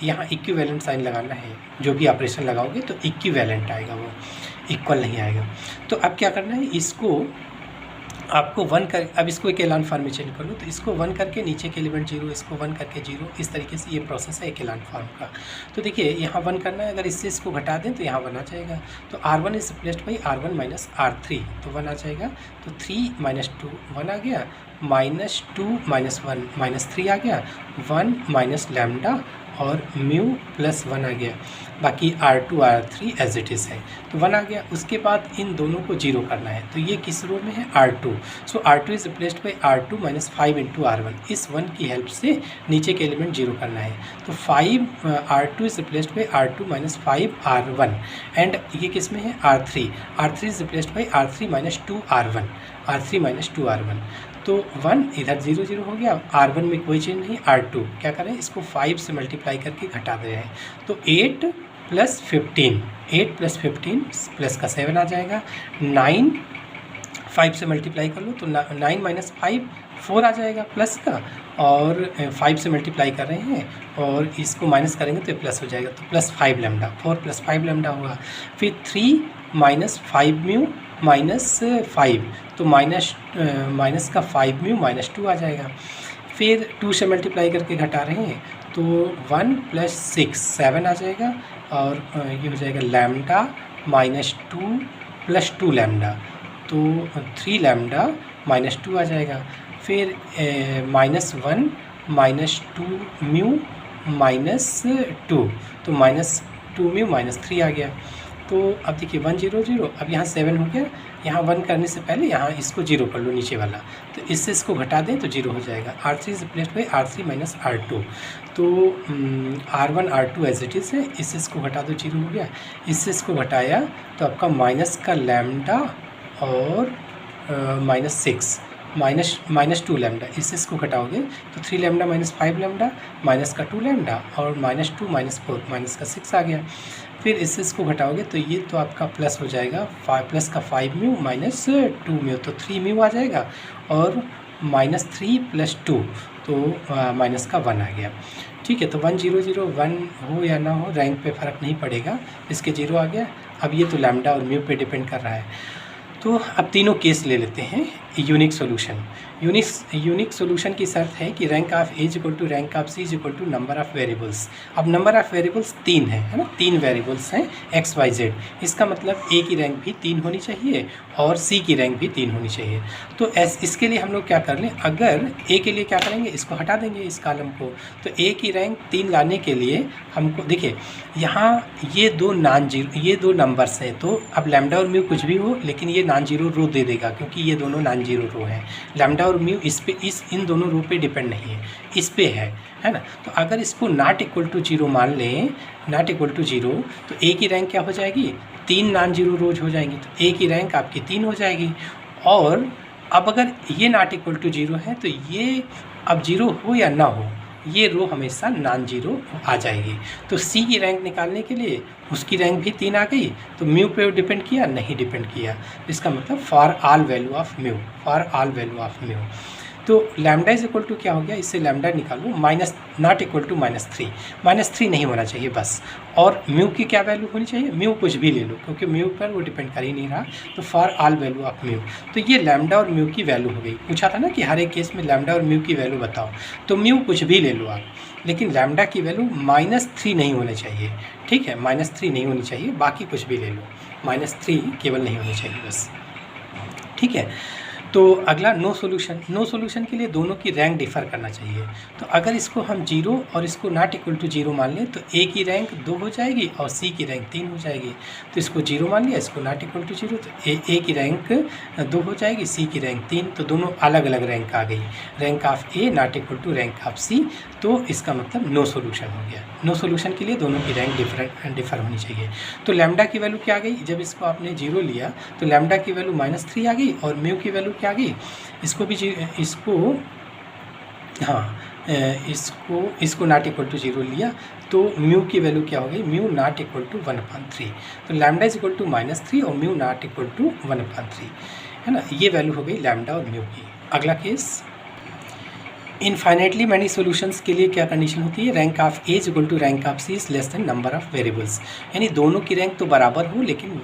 यहाँ इक्विवेलेंट साइन लगाना है, जो भी ऑपरेशन लगाओगे तो इक्विवेलेंट आएगा, वो इक्वल नहीं आएगा। तो अब क्या करना है, इसको आपको 1 कर, अब इसको एक एलान फॉर्म में चेंज कर लो, तो इसको 1 करके नीचे के एलिमेंट 0, इसको 1 करके 0, इस तरीके से ये प्रोसेस है एक एलान फॉर्म का। तो देखिए यहाँ 1 करना है, अगर इससे इसको घटा दें तो यहाँ 1 आ जाएगा, तो r1 is replaced by r1 minus r3, तो 1 आ जाएगा। तो 3 माइनस 2 1 आ गया, माइनस 2 माइनस 1 माइनस 3 आ गया, 1 माइनस लैम्डा और म्यू प्लस 1 आ गया, बाकी r2 r3 as it is है, तो 1 आ गया। उसके बाद इन दोनों को 0 करना है, तो ये किस रो में है, r2, so r2 is replaced by r2 minus 5 into r1, इस 1 की हेल्प से नीचे के एलिमेंट 0 करना है, तो 5 r2 is replaced by r2 minus 5 r1, and ये किस में है, r3 is replaced by r3 minus 2 r1, तो 1 इधर 0 0 हो गया, r1 में कोई चेंज नहीं, r2 क्या करें, इसको 5 से मल्टीप्लाई करके घटा दे रहे हैं, तो 8 प्लस 15 प्लस का 7 आ जाएगा, 9 5 से मल्टीप्लाई कर लो, तो 9 माइनस 5 4 आ जाएगा प्लस का, और 5 से मल्टीप्लाई कर रहे हैं और इसको माइनस करेंगे तो प्लस हो जाएगा, तो प्लस 5 लैम्डा, 4 प्लस 5 लैम्डा हुआ। फिर 3 माइनस 5 म्यू माइनस 5, तो माइनस का 5 म्यू माइनस 2 आ जाएगा। फिर 2 से मल्टीप्लाई करके घटा रहे हैं, तो 1 प्लस 6 7 आ जाएगा, और ये हो जाएगा लैम्डा माइनस 2 प्लस 2 लैम्डा, तो 3 लैम्डा माइनस 2 आ जाएगा। फिर माइनस 1 माइनस 2 म्यू माइनस 2, तो माइनस 2 म्यू माइनस 3 आ गया। तो अब देखिए 1 0 0, अब यहाँ 7 हो गया, यहाँ 1 करने से पहले यहाँ इसको 0 कर लो नीचे वाला, तो इससे इसको घटा दें तो 0 हो जाएगा। r3 is replaced by r3 minus r2, तो r1 r2 as it is है, इससे इसको घटा दो 0 हो गया, इससे इसको घटाया तो आपका माइनस का लैम्डा और माइनस 6 माइनस 2 लैम्डा, इससे इसको घटाओगे तो 3 लैम्डा माइनस 5 लैम्डा माइनस का 2 लैम्डा और माइनस 2 माइनस 4 माइनस का 6 आ गया। फिर इससे इसको घटाओगे तो ये तो आपका प्लस हो जाएगा, प्लस का 5 म्यू माइनस 2 म्यू, तो 3 म्यू आ जाएगा, और माइनस 3 प्लस 2, तो माइनस का 1 आ गया। ठीक है, तो 1 0 0 1 हो या ना हो, रैंक पे फ़र्क नहीं पड़ेगा, इसके 0 आ गया। अब ये तो लैम्डा और म्यू पे डिपेंड कर रहा है। तो अब तीनों केस ले लेते हैं। यूनिक सोल्यूशन, यूनिक सोल्यूशन की शर्त है कि rank of A equal to rank of C equal to number of variables. अब नंबर ऑफ़ वेरिएबल्स 3 है ना, 3 वेरिएबल्स हैं एक्स वाई जेड, इसका मतलब ए की रैंक भी 3 होनी चाहिए और सी की रैंक भी 3 होनी चाहिए। तो इसके लिए हम लोग क्या कर लें, अगर ए के लिए क्या करेंगे, इसको हटा देंगे इस कॉलम को, तो ए की रैंक 3 लाने के लिए हमको देखिए यहाँ ये दो नंबर्स हैं, तो अब लैम्डा और म्यू कुछ भी हो लेकिन ये नॉन जीरो रो दे देगा, क्योंकि ये दोनों नॉन जीरो रो हैं। लैम्डा और म्यू इन दोनों रो पे डिपेंड नहीं है, इस पे है ना। तो अगर इसको नॉट इक्वल टू 0 मान लें, नॉट इक्वल टू 0, तो ए की रैंक क्या हो जाएगी, 3 नॉन जीरो रोज हो जाएंगी, तो ए की रैंक आपकी 3 हो जाएगी। और अब अगर ये नॉट इक्वल टू 0 है तो ये अब 0 हो या ना हो, ये रो हमेशा नॉन जीरो आ जाएगी। तो सी की रैंक निकालने के लिए उसकी रैंक भी 3 आ गई, तो म्यू पे डिपेंड किया नहीं डिपेंड किया, इसका मतलब for all value of mu, for all value of mu. तो लैम्डा इज इक्वल टू क्या हो गया, इससे लैम्डा निकालो माइनस नॉट इक्वल टू -3, -3 नहीं होना चाहिए बस। और म्यू की क्या वैल्यू होनी चाहिए, म्यू कुछ भी ले लो क्योंकि म्यू पर वो डिपेंड कर ही नहीं रहा, तो for all value of mu. तो ये लैम्डा और म्यू की वैल्यू हो गई। पूछा था ना कि हर एक केस में लैम्डा और म्यू की वैल्यू बताओ, तो म्यू कुछ भी ले लो आप, लेकिन लैम्डा की वैल्यू -3 नहीं होनी चाहिए, ठीक है, -3 नहीं होनी चाहिए, बाकी कुछ भी ले लो, -3 केवल नहीं होनी चाहिए बस, ठीक है। तो अगला नो सॉल्यूशन, नो सॉल्यूशन के लिए दोनों की रैंक डिफ़र करना चाहिए। तो अगर इसको हम 0 और इसको नॉट इक्वल टू 0 मान लें तो ए की रैंक 2 हो जाएगी और सी की रैंक 3 हो जाएगी। तो इसको 0 मान लिया, इसको नॉट इक्वल टू 0, तो ए की रैंक 2 हो जाएगी, सी की रैंक 3, तो दोनों अलग अलग रैंक आ गई, rank of A not equal to rank of C. तो इसका मतलब नो सॉल्यूशन हो गया। नो सॉल्यूशन के लिए दोनों की रैंक डिफर होनी चाहिए। तो लैम्डा की वैल्यू क्या आ गई, जब इसको आपने 0 लिया तो लैम्डा की वैल्यू -3 आ गई और म्यू की वैल्यू क्या आ गई, इसको भी इसको नॉट इक्वल टू 0 लिया तो म्यू की वैल्यू क्या हो गई, म्यू नॉट इक्वल टू 1/3। तो लैम्डा इज इक्वल टू -3 और म्यू नॉट इक्वल टू 1/3, है ना, ये वैल्यू हो गई लैम्डा और म्यू की। अगला केस, इनफाइनाइटली मैनी सॉल्यूशंस के लिए क्या कंडीशन होती है, rank of A is equal to rank of C is less than number of variables, यानी दोनों की रैंक तो बराबर हो लेकिन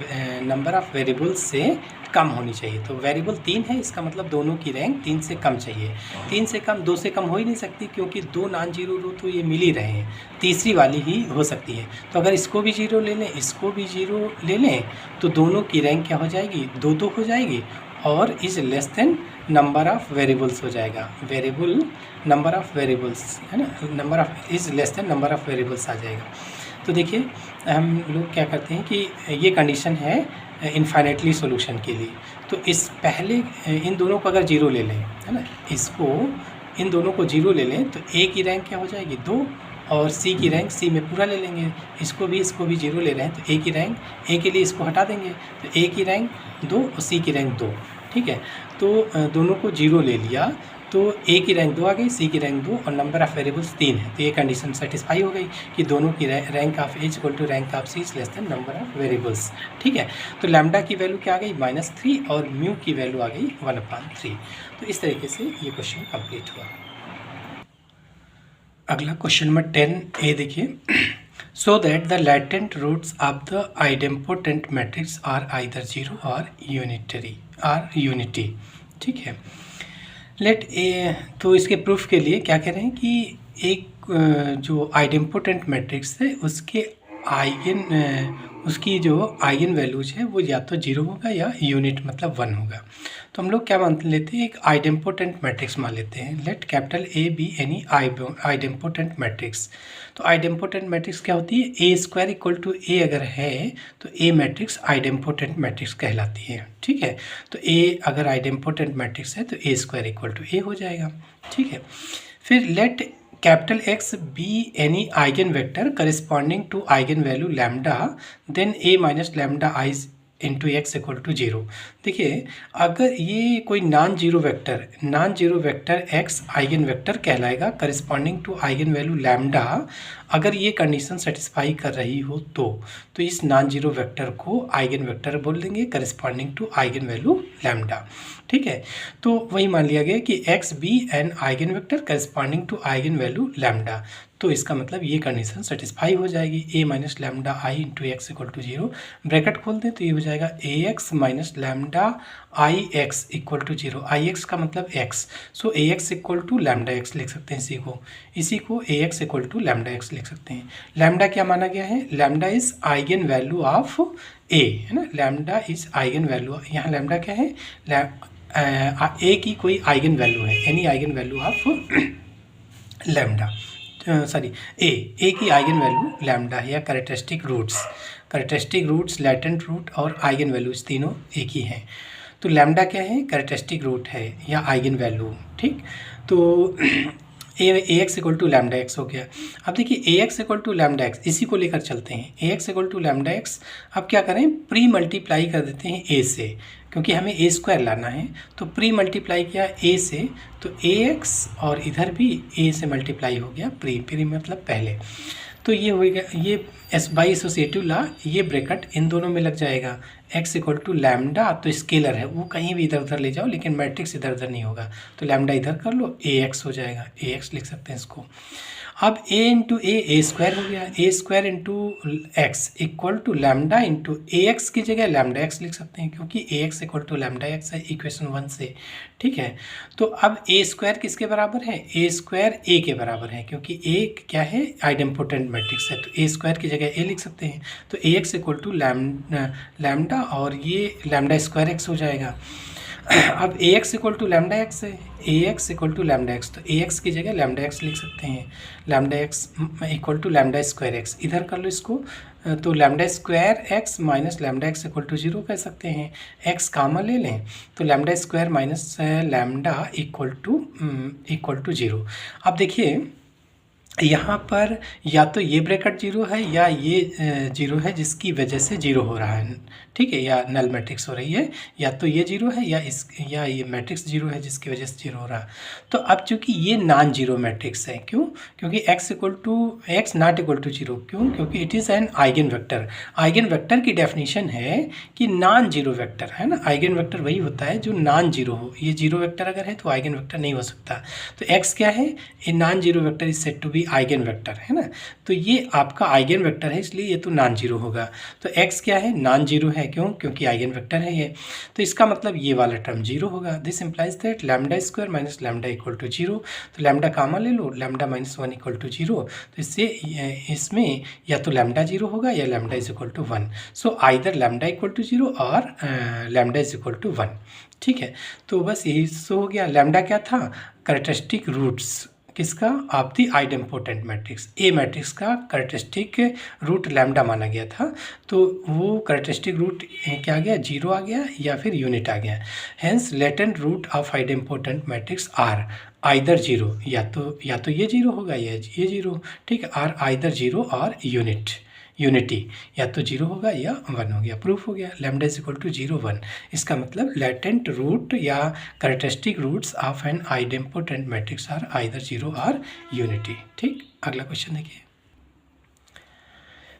नंबर ऑफ वेरिएबल्स से कम होनी चाहिए। तो वेरिएबल 3 है, इसका मतलब दोनों की रैंक 3 से कम चाहिए। 3 से कम 2 से कम हो ही नहीं सकती क्योंकि 2 नॉन जीरो रो तो ये मिल ही रहे हैं, तीसरी वाली ही हो सकती है। तो अगर इसको भी 0 ले लें, इसको भी 0 ले लें, तो दोनों की रैंक क्या हो जाएगी, 2 हो जाएगी और is less than number of variables हो जाएगा, वेरिएबल नंबर ऑफ वेरिएबल्स, है ना, number of is less than number of variables आ जाएगा। तो देखिए हम लोग क्या करते हैं कि ये कंडीशन है इनफाइनाइटली सॉल्यूशन के लिए। तो इस पहले इन दोनों को अगर 0 ले लें, है ना, इसको इन दोनों को 0 ले लें तो ए की रैंक क्या हो जाएगी 2 और सी की रैंक सी में पूरा ले लेंगे, इसको भी 0 ले रहे हैं तो ए की रैंक, ए के लिए इसको हटा देंगे तो ए की रैंक 2 और सी की रैंक 2, ठीक है। तो दोनों को 0 ले लिया तो ए की रैंक 2 आ गई, सी की रैंक 2 और नंबर ऑफ़ वेरिएबल्स 3 है। तो ये कंडीशन सेटिस्फाई हो गई कि दोनों की rank of A equal to rank of C is less than number of variables, ठीक है। तो लैम्डा की वैल्यू क्या आ गई -3 और म्यू की वैल्यू आ गई 1/3। तो इस तरीके से ये क्वेश्चन कंप्लीट हुआ। अगला क्वेश्चन नंबर 10 ए देखिए, so that the latent roots of the idempotent matrix are either 0 or unity, ठीक है। लेट ए, तो इसके प्रूफ के लिए क्या कह रहे हैं कि एक जो आइडेम्पोटेंट मैट्रिक्स है उसकी जो आइगन वैल्यूज है वो या तो 0 होगा या यूनिट मतलब 1 होगा। तो हम लोग क्या मान लेते हैं, एक आइडेम्पोटेंट मैट्रिक्स मान लेते हैं। Let capital A be any idempotent matrix. तो आइडेम्पोटेंट मैट्रिक्स क्या होती है, A² इक्वल टू ए अगर है तो ए मैट्रिक्स आइडेम्पोटेंट मैट्रिक्स कहलाती है, ठीक है। तो ए अगर आइडेम्पोटेंट मैट्रिक्स है तो A² इक्वल टू ए हो जाएगा, ठीक है। फिर let capital X be any eigenvector corresponding to eigenvalue lambda, then A minus lambda I into X equal to 0। देखिए अगर ये कोई non zero vector X eigenvector कहलाएगा corresponding to eigenvalue lambda, अगर ये कंडीशन सेटिस्फाई कर रही हो तो इस नॉन जीरो वेक्टर को आइगन वेक्टर बोल देंगे corresponding to eigenvalue lambda, ठीक है। तो वही मान लिया गया कि X be an eigenvector corresponding to eigenvalue lambda, तो इसका मतलब ये कंडीशन सेटिस्फाई हो जाएगी। A minus lambda I into X equal to 0, bracket खोल दें तो ये हो जाएगा A X minus lambda I X equal to 0। I X का मतलब X, so A X equal to lambda X लिख सकते हैं इसी को A X equal to lambda X लिख सकते हैं। लैम्डा क्या माना गया है, lambda is eigen value of A, है ना, लैम्डा इज आइगन वैल्यू, यहाँ लैम्डा क्या है, ए की कोई आइगन वैल्यू है, any eigen value of lambda, sorry A की आइगन वैल्यू लैम्डा है, या कैरेक्टरिस्टिक रूट्स लैटेंट रूट और आइगन वैल्यूज तीनों एक ही हैं। तो लैम्डा क्या है, कैरेक्टरिस्टिक रूट है या आइगन वैल्यू, ठीक। तो A X equal to lambda X हो गया। अब देखिए A X equal to lambda X, इसी को लेकर चलते हैं। A X equal to lambda X, अब क्या करें, प्री मल्टीप्लाई कर देते हैं ए से, क्योंकि हमें ए स्क्वायर लाना है, तो प्री मल्टीप्लाई किया ए से, तो ए एक्स और इधर भी ए से मल्टीप्लाई हो गया, प्री मतलब पहले। तो ये हो गया, ये एस बाई एसोसिएटिव ला, ये ब्रैकेट इन दोनों में लग जाएगा। एक्स इक्वल टू लैम्डा, तो स्केलर है वो कहीं भी इधर उधर ले जाओ, लेकिन मैट्रिक्स इधर उधर नहीं होगा, तो लैम्डा इधर कर लो, ए एक्स हो जाएगा, ए एक्स लिख सकते हैं इसको। अब ए इंटू ए स्क्वायर हो गया, A square into X equal to lambda into A X की जगह लैम्डा एक्स लिख सकते हैं, क्योंकि A X equal to lambda X है इक्वेशन 1 से। ठीक है, तो अब ए स्क्वायर किसके बराबर है, ए स्क्वायर ए के बराबर है, क्योंकि ए क्या है, आइडेम्पोटेंट मैट्रिक्स है, तो ए स्क्वायर की जगह ए लिख सकते हैं। तो A X equal to lambda और ये लैम्डा स्क्वायर एक्स हो जाएगा। अब A X equal to lambda X है, A X equal to lambda X, तो ए एक्स की जगह लैम्डा एक्स लिख सकते हैं, lambda x equal to lambda square x, इधर कर लो इसको, तो lambda square x minus lambda x equal to 0 कह सकते हैं। एक्स कामा ले लें, तो lambda square minus lambda equal to 0। अब देखिए यहाँ पर या तो ये ब्रैकेट 0 है या ये 0 है जिसकी वजह से 0 हो रहा है, ठीक है, या नल मैट्रिक्स हो रही है, या तो ये 0 है या ये मैट्रिक्स 0 है जिसकी वजह से 0 हो रहा है। तो अब चूंकि ये नॉन जीरो मैट्रिक्स है, क्यों, क्योंकि x नॉट इक्वल टू 0, क्यों, क्योंकि it is an eigen vector. Eigen vector की डेफिनेशन है कि नॉन जीरो वेक्टर है ना, आइगन वेक्टर वही होता है जो नॉन जीरो हो, ये जीरो वेक्टर अगर है तो आइगन वेक्टर नहीं हो सकता। तो x क्या है, a non zero vector is said to be eigen vector, है ना, तो ये आपका आइगन वेक्टर है, इसलिए ये तो नॉन जीरो होगा। तो x क्या है, नॉन जीरो है, क्यों, क्योंकि आइगन वेक्टर है ये, तो इसका मतलब ये वाला टर्म 0 होगा। This implies that lambda square minus lambda equal to 0, तो लैम्डा कामा ले लो, लैम्डा माइनस 1 इक्वल टू 0, तो इससे इसमें या तो लैम्डा 0 होगा या lambda is equal to 1, so either lambda equal to 0 और लैम्डा इज इक्वल टू 1। ठीक है, तो बस यही सो हो गया। लैम्डा क्या था, कैरेक्टरिस्टिक रूट्स किसका, of the idempotent matrix, A matrix का कैरेक्टरिस्टिक रूट लैम्डा माना गया था, तो वो कैरेक्टरिस्टिक रूट क्या आ गया, 0 आ गया या फिर यूनिट आ गया। Hence latent root of idempotent matrix are either 0, या तो ये 0 होगा या ये 0, ठीक है, आर आइदर 0 और यूनिटी, या तो 0 होगा या 1 हो गया, प्रूफ हो गया। लैम्डा इज इक्वल टू 0 1, इसका मतलब लेटेंट रूट या characteristic roots of an idempotent matrix are either 0 और यूनिटी। ठीक, अगला क्वेश्चन देखिए,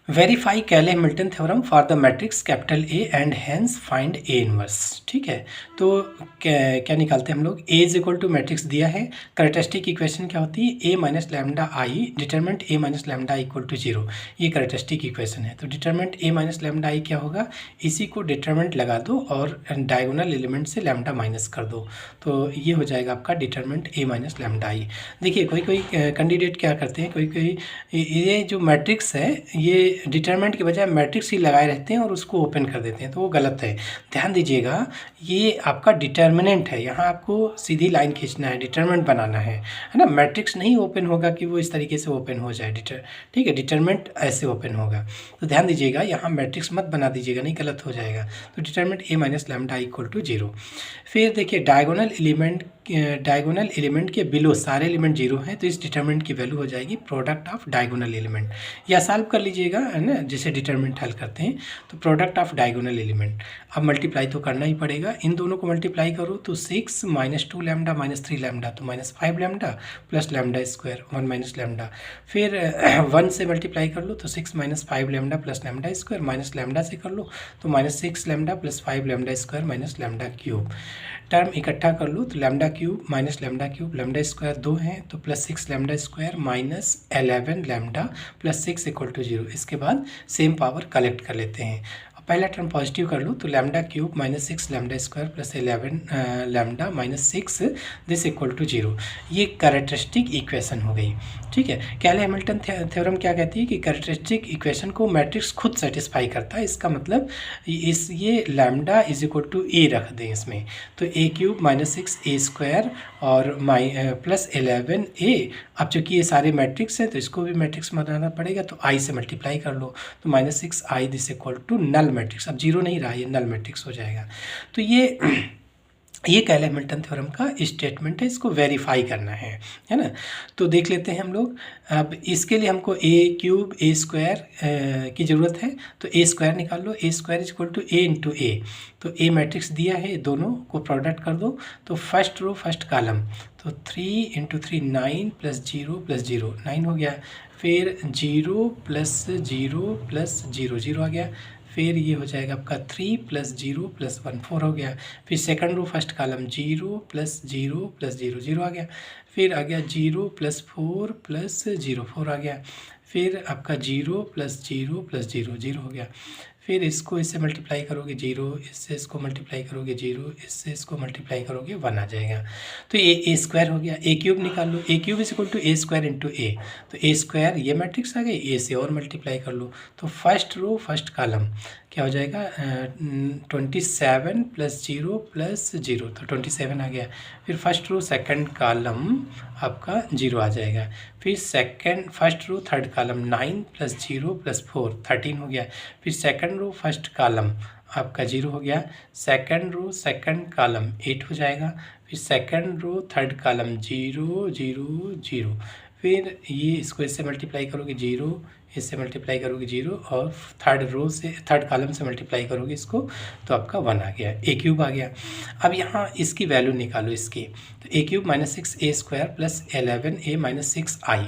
verify Cayley Hamilton theorem for the matrix capital A and hence find A inverse. ठीक है, तो क्या निकालते हैं हम लोग, A is equal to matrix दिया है, कैरेक्टरिस्टिक इक्वेशन क्या होती है, A minus lambda I determinant A minus lambda equal to 0, ये कैरेक्टरिस्टिक इक्वेशन है। तो डिटरमिनेंट ए माइनस लैम्डा आई क्या होगा, इसी को डिटरमिनेंट लगा दो और डायगोनल एलिमेंट से लैम्डा माइनस कर दो, तो ये हो जाएगा आपका डिटरमिनेंट ए माइनस लैम्डा आई। देखिए कोई कैंडिडेट क्या करते हैं, कोई ये जो मैट्रिक्स है ये डिटरमिनेंट के बजाय मैट्रिक्स ही लगाए रहते हैं और उसको ओपन कर देते हैं, तो वो गलत है। ध्यान दीजिएगा, ये आपका डिटरमिनेंट है, यहाँ आपको सीधी लाइन खींचना है, डिटरमिनेंट बनाना है ना, मैट्रिक्स नहीं ओपन होगा कि वो इस तरीके से ओपन हो जाए, ठीक है, डिटरमिनेंट ऐसे ओपन होगा। तो ध्यान दीजिएगा, यहाँ मैट्रिक्स मत बना दीजिएगा, नहीं गलत हो जाएगा। तो determinant A minus lambda equal to 0। फिर देखिए डायगोनल एलिमेंट के बिलो सारे एलिमेंट 0 हैं, तो इस डिटरमिनेंट की वैल्यू हो जाएगी प्रोडक्ट ऑफ डायगोनल एलिमेंट, या सॉल्व कर लीजिएगा, है ना, जैसे डिटरमिनेंट हल करते हैं, तो प्रोडक्ट ऑफ डायगोनल एलिमेंट। अब मल्टीप्लाई तो करना ही पड़ेगा, इन दोनों को मल्टीप्लाई करो तो 6 माइनस 2 लैम्डा माइनस 3 लैम्डा, तो minus 5 lambda plus lambda square 1 minus lambda. फिर 1 से मल्टीप्लाई कर लो तो 6 minus 5 lambda plus lambda square, minus lambda से कर लो तो minus 6 lambda plus 5 lambda square minus lambda cube. Term इकट्ठा कर लो तो lambda cube minus lambda cube, lambda square 2 है तो plus 6 lambda square minus 11 lambda plus 6 equal to 0। इसके बाद सेम पावर कलेक्ट कर लेते हैं। पहला टर्म पॉजिटिव कर लो तो lambda cube minus 6 lambda square plus 11 lambda minus 6 this equal to 0। ये कैरेक्टरिस्टिक इक्वेशन हो गई। ठीक है, कैले हैमिल्टन थ्योरम क्या कहती है कि कैरेक्टरिस्टिक इक्वेशन को मैट्रिक्स खुद सेटिस्फाई करता है। इसका मतलब ये लैम्डा इज इक्वल टू ए रख दें इसमें, तो ए क्यूब माइनस 6 ए स्क्वायर और प्लस 11 ए। अब चूँकि ये सारे मैट्रिक्स हैं तो इसको भी मैट्रिक्स बनाना पड़ेगा, तो आई से मल्टीप्लाई कर लो तो minus 6 I this equal to null matrix. अब 0 नहीं रहा, ये नल मैट्रिक्स हो जाएगा। तो ये ये कैले हैमिल्टन थ्योरम का स्टेटमेंट है, इसको वेरीफाई करना है ना। तो देख लेते हैं हम लोग। अब इसके लिए हमको ए क्यूब ए स्क्वायर की ज़रूरत है, तो ए स्क्वायर निकाल लो। A square is equal to A into A. तो ए मैट्रिक्स दिया है, दोनों को प्रोडक्ट कर दो। तो फर्स्ट रो फर्स्ट कॉलम, तो 3 इंटू 3 9 प्लस 0 प्लस 0 9 हो गया। फिर 0 प्लस 0 प्लस 0 0 आ गया। फिर ये हो जाएगा आपका 3 प्लस 0 प्लस 1 4 हो गया। फिर second row first column 0 plus 0 plus 0 0 आ गया। फिर आ गया 0 प्लस 4 प्लस 0 4 आ गया। फिर आपका 0 प्लस 0 प्लस 0 0 हो गया। फिर इसको इससे मल्टीप्लाई करोगे 0, इससे इसको मल्टीप्लाई करोगे 0, इससे इसको मल्टीप्लाई करोगे 1 आ जाएगा। तो ये ए स्क्वायर हो गया। ए क्यूब निकाल लो। A cube is equal to A square into A. तो ए स्क्वायर ये मैट्रिक्स आ गई, ए से और मल्टीप्लाई कर लो। तो फर्स्ट रो फर्स्ट कॉलम क्या हो जाएगा 27 प्लस 0 प्लस 0, तो 27 आ गया। फिर फर्स्ट रो सेकंड कॉलम आपका 0 आ जाएगा। फिर second first row third column 9 plus 0 plus 4 13 हो गया। फिर सेकंड रो फर्स्ट कॉलम आपका 0 हो गया। सेकंड रो सेकंड कॉलम 8 हो जाएगा। फिर सेकंड रो थर्ड कॉलम 0 0 0। फिर ये इसको इससे मल्टीप्लाई करोगे 0, इससे मल्टीप्लाई करोगे 0, और थर्ड रो से थर्ड कॉलम से मल्टीप्लाई करोगे इसको, तो आपका 1 आ गया। ए क्यूब आ गया। अब यहाँ इसकी वैल्यू निकालो इसकी। तो ए क्यूब माइनस 6 ए स्क्वायर प्लस 11 ए माइनस 6 आई।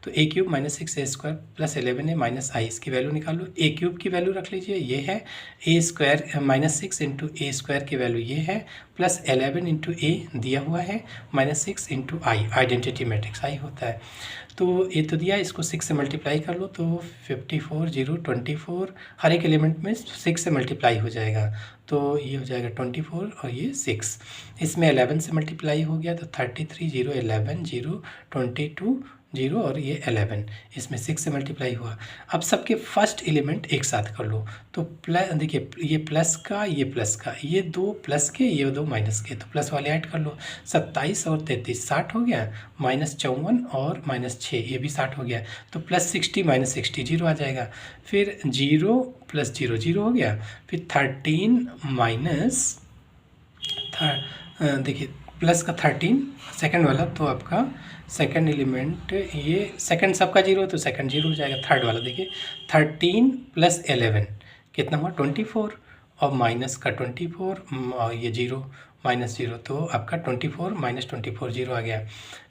तो ए क्यूब माइनस 6 ए स्क्वायर प्लस 11 ए माइनस आई, इसकी वैल्यू निकालो। ए क्यूब की वैल्यू रख लीजिए, ये है ए स्क्वायर माइनस 6 इंटू ए स्क्वायर की वैल्यू ये है, प्लस 11 इंटू ए दिया हुआ है, माइनस 6 इंटू आई, आइडेंटिटी मैट्रिक्स आई होता है। तो ये तो दिया, इसको 6 से मल्टीप्लाई कर लो, तो 54 0 24, हर एक एलिमेंट में 6 से मल्टीप्लाई हो जाएगा। तो ये हो जाएगा 24 और ये 6। इसमें 11 से मल्टीप्लाई हो गया, तो 33 0 11 0 22 0 और ये 11, इसमें 6 से मल्टीप्लाई हुआ। अब सबके फर्स्ट एलिमेंट एक साथ कर लो। तो प्लस, देखिए ये प्लस का, ये प्लस का, ये 2 प्लस के, ये 2 माइनस के, तो प्लस वाले ऐड कर लो। 27 और 33 60 हो गया, माइनस 54 और माइनस 6 ये भी 60 हो गया। तो प्लस 60 माइनस 60 0 आ जाएगा। फिर 0 प्लस 0 0 हो गया। फिर 13 माइनस देखिए प्लस का 13 सेकंड वाला, तो आपका सेकंड एलिमेंट, ये सेकंड सबका 0 है तो सेकंड 0 हो जाएगा। थर्ड वाला देखिए 13 प्लस 11 कितना हुआ 24, और माइनस का 24 और ये 0 माइनस 0, तो आपका 24 माइनस 24 0 आ गया।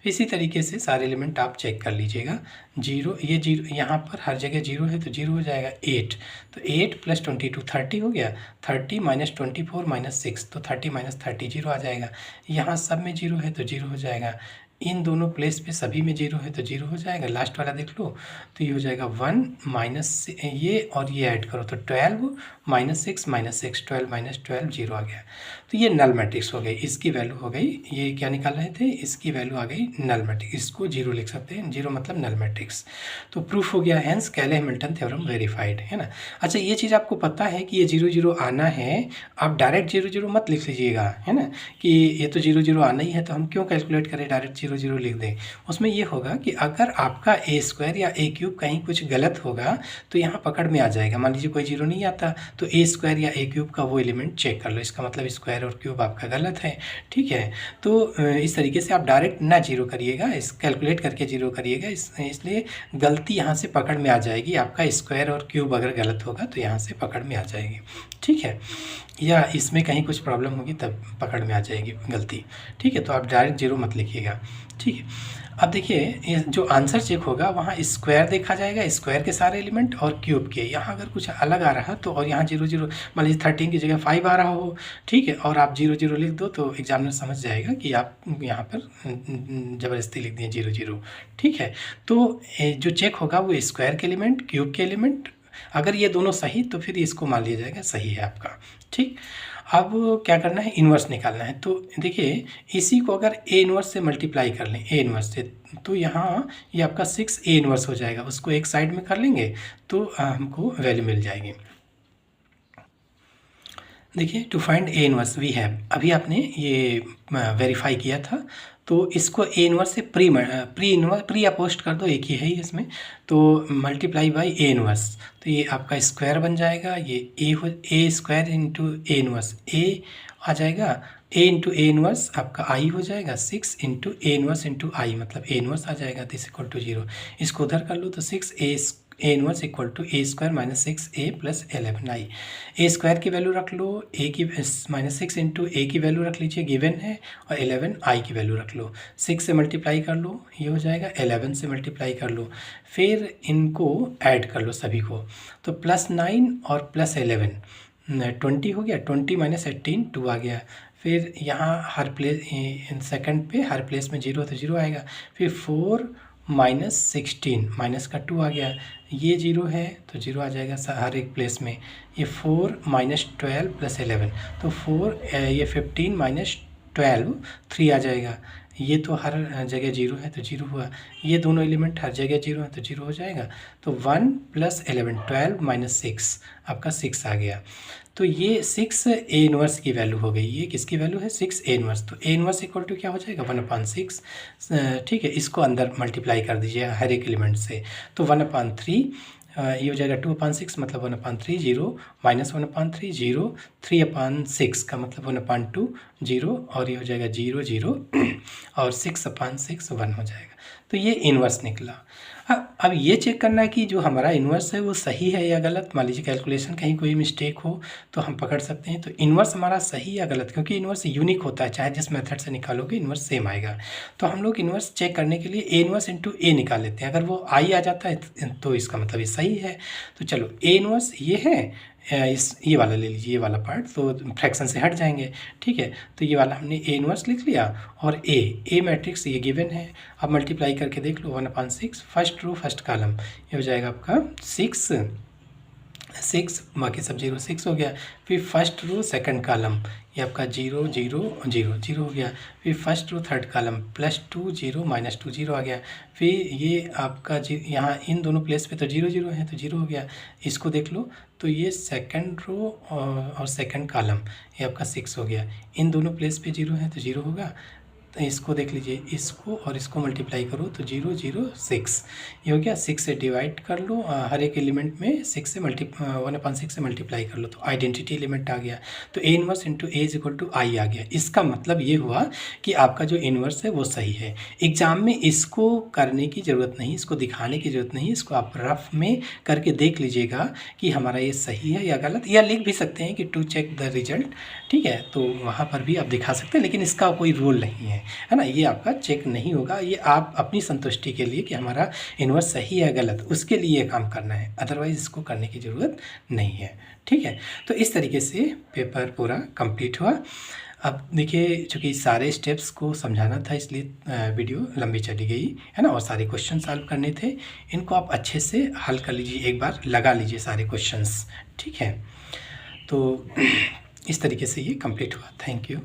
इसी तरीके से सारे एलिमेंट आप चेक कर लीजिएगा। 0 ये 0 यहाँ पर हर जगह 0 है, तो 0 हो जाएगा। 8, तो 8 प्लस 22 30 हो गया। 30 माइनस 24 माइनस 6, तो 30 माइनस 30 0 आ जाएगा। यहाँ सब में 0 है तो 0 हो जाएगा। इन दोनों प्लेस पे सभी में 0 है तो 0 हो जाएगा। लास्ट वाला देख लो, तो ये हो जाएगा 1 माइनस ये और ये ऐड करो, तो 12 माइनस 6 माइनस 6, 12 माइनस 12 0 आ गया। तो ये नल मैट्रिक्स हो गई, इसकी वैल्यू हो गई, ये क्या निकाल रहे थे, इसकी वैल्यू आ गई नल मैट्रिक्स। इसको 0 लिख सकते हैं, 0 मतलब नल मैट्रिक्स। तो प्रूफ हो गया, हैंस कैले हैमिल्टन थ्योरम वेरीफाइड, है ना। अच्छा, ये चीज़ आपको पता है कि ये 0 0 आना है, आप डायरेक्ट 0 0 मत लिख लीजिएगा, है ना, कि ये तो 0 0 आना ही है तो हम क्यों कैलकुलेट करें, डायरेक्ट 0 0 लिख दें। उसमें ये होगा कि अगर आपका ए स्क्वायर या ए क्यूब कहीं कुछ गलत होगा तो यहाँ पकड़ में आ जाएगा। मान लीजिए कोई 0 नहीं आता, तो ए स्क्वायर या ए क्यूब का वो एलिमेंट चेक कर लो, इसका मतलब स्क्वायर और क्यूब आपका गलत है, ठीक है। तो इस तरीके से आप डायरेक्ट ना 0 करिएगा, इस कैलकुलेट करके 0 करिएगा, इसलिए गलती यहाँ से पकड़ में आ जाएगी। आपका स्क्वायर और क्यूब अगर गलत होगा तो यहाँ से पकड़ में आ जाएगी, ठीक है, या इसमें कहीं कुछ प्रॉब्लम होगी तब पकड़ में आ जाएगी गलती, ठीक है। तो आप डायरेक्ट 0 मत लिखिएगा, ठीक है। अब देखिए, ये जो आंसर चेक होगा वहाँ स्क्वायर देखा जाएगा, स्क्वायर के सारे एलिमेंट और क्यूब के। यहाँ अगर कुछ अलग आ रहा तो, और यहाँ 0 0 मान लीजिए 13 की जगह 5 आ रहा हो, ठीक है, और आप 0 0 लिख दो तो एग्जामिनर समझ जाएगा कि आप यहाँ पर ज़बरदस्ती लिख दिए 0 0, ठीक है। तो जो चेक होगा वो स्क्वायर के एलिमेंट, क्यूब के एलिमेंट, अगर ये दोनों सही तो फिर इसको मान लिया जाएगा सही है आपका, ठीक। अब क्या करना है, इन्वर्स निकालना है। तो देखिए, इसी को अगर ए इन्वर्स से मल्टीप्लाई कर लें, ए इन्वर्स से, तो यहाँ ये आपका 6 ए इन्वर्स हो जाएगा। उसको एक साइड में कर लेंगे तो हमको वैल्यू मिल जाएगी। देखिए, to find A inverse we have, अभी आपने ये वेरीफाई किया था, तो इसको ए इनवर्स से प्री अपोस्ट कर दो, एक ही है इसमें, तो मल्टीप्लाई बाई ए इनवर्स, तो ये आपका स्क्वायर बन जाएगा। ये ए स्क्वायर इंटू ए इनवर्स, ए आ जाएगा ए इंटू ए इनवर्स आपका आई हो जाएगा 6 इंटू ए इनवर्स इंटू आई, मतलब ए इनवर्स आ जाएगा दिस इक्वल टू 0। इसको उधर कर लो तो 6 A inverse equal to A square minus 6 A plus 11 I. A square की वैल्यू रख लो, ए की माइनस 6 इंटू ए की वैल्यू रख लीजिए गिवन है, और 11 आई की वैल्यू रख लो। 6 से मल्टीप्लाई कर लो, ये हो जाएगा 11 से मल्टीप्लाई कर लो, फिर इनको ऐड कर लो सभी को, तो +9 और +11 20 हो गया, 20 माइनस 18 2 आ गया। फिर यहाँ हर प्लेस सेकंड पे हर प्लेस में 0 तो 0 आएगा। फिर 4 माइनस 16 माइनस का 2 आ गया, ये 0 है तो 0 आ जाएगा हर एक प्लेस में। ये 4 माइनस 12 प्लस 11 तो 4 ये 15 माइनस 12 3 आ जाएगा। ये तो हर जगह 0 है तो 0 हुआ, ये दोनों एलिमेंट हर जगह 0 है तो 0 हो जाएगा। तो 1 + 11 12 माइनस 6 आपका 6 आ गया। तो ये 6 ए इनवर्स की वैल्यू हो गई। ये किसकी वैल्यू है? 6 ए इनवर्स। तो ए इनवर्स इक्वल टू क्या हो जाएगा? 1/6। ठीक है, इसको अंदर मल्टीप्लाई कर दीजिए हर एक एलिमेंट से, तो 1/3 ये हो जाएगा 2/6 मतलब 1/3 0 माइनस 1/3 0 3/6 का मतलब 1/2 0 और ये हो जाएगा 0 0 और 6/6 1 हो जाएगा। तो ये इन्वर्स निकला। अब ये चेक करना है कि जो हमारा इन्वर्स है वो सही है या गलत। मान लीजिए कैलकुलेशन कहीं कोई मिस्टेक हो तो हम पकड़ सकते हैं। तो इन्वर्स हमारा सही या गलत, क्योंकि इन्वर्स यूनिक होता है, चाहे जिस मेथड से निकालोगे इन्वर्स सेम आएगा। तो हम लोग इन्वर्स चेक करने के लिए ए इन्वर्स इंटू ए निकाल लेते हैं। अगर वो आई आ जाता है तो इसका मतलब ये सही है। तो चलो ए इन्वर्स ये है, ये वाला ले लीजिए, ये वाला पार्ट, तो फ्रैक्शन से हट जाएंगे। ठीक है, तो ये वाला हमने ए इन्वर्स लिख लिया और ए मैट्रिक्स ये गिवन है। अब मल्टीप्लाई करके देख लो 1/6 फर्स्ट रो फर्स्ट कॉलम, ये हो जाएगा आपका 6 बाकी सब 0 6 हो गया। फिर फर्स्ट रो सेकंड कॉलम ये आपका 0 0 0 0 हो गया। फिर फर्स्ट रो थर्ड कॉलम +2 0 -2 0 आ गया। फिर ये आपका यहाँ इन दोनों प्लेस पे तो 0 0 है तो 0 हो गया। इसको देख लो तो ये सेकंड रो और सेकंड कॉलम ये आपका 6 हो गया। इन दोनों प्लेस पे 0 है तो 0 होगा। तो इसको देख लीजिए, इसको और इसको मल्टीप्लाई करो तो 0 0 6 ये हो गया। 6 से डिवाइड कर लो, हर एक एलिमेंट में 6 से 1/6 से मल्टीप्लाई कर लो तो आइडेंटिटी एलिमेंट आ गया। तो A inverse into A is equal to I आ गया। इसका मतलब ये हुआ कि आपका जो इनवर्स है वो सही है। एग्जाम में इसको करने की ज़रूरत नहीं, इसको दिखाने की ज़रूरत नहीं, इसको आप रफ में करके देख लीजिएगा कि हमारा ये सही है या गलत, या लिख भी सकते हैं कि टू चेक द रिजल्ट। ठीक है, तो वहाँ पर भी आप दिखा सकते हैं, लेकिन इसका कोई रोल नहीं है ना, ये आपका चेक नहीं होगा। ये आप अपनी संतुष्टि के लिए कि हमारा इन्वर्स सही है गलत, उसके लिए काम करना है, अदरवाइज़ इसको करने की ज़रूरत नहीं है। ठीक है, तो इस तरीके से पेपर पूरा कंप्लीट हुआ। अब देखिए, चूँकि सारे स्टेप्स को समझाना था इसलिए वीडियो लंबी चली गई है ना, और सारे क्वेश्चन सॉल्व करने थे। इनको आप अच्छे से हल कर लीजिए, एक बार लगा लीजिए सारे क्वेश्चंस। ठीक है, तो इस तरीके से ये कंप्लीट हुआ। Thank you.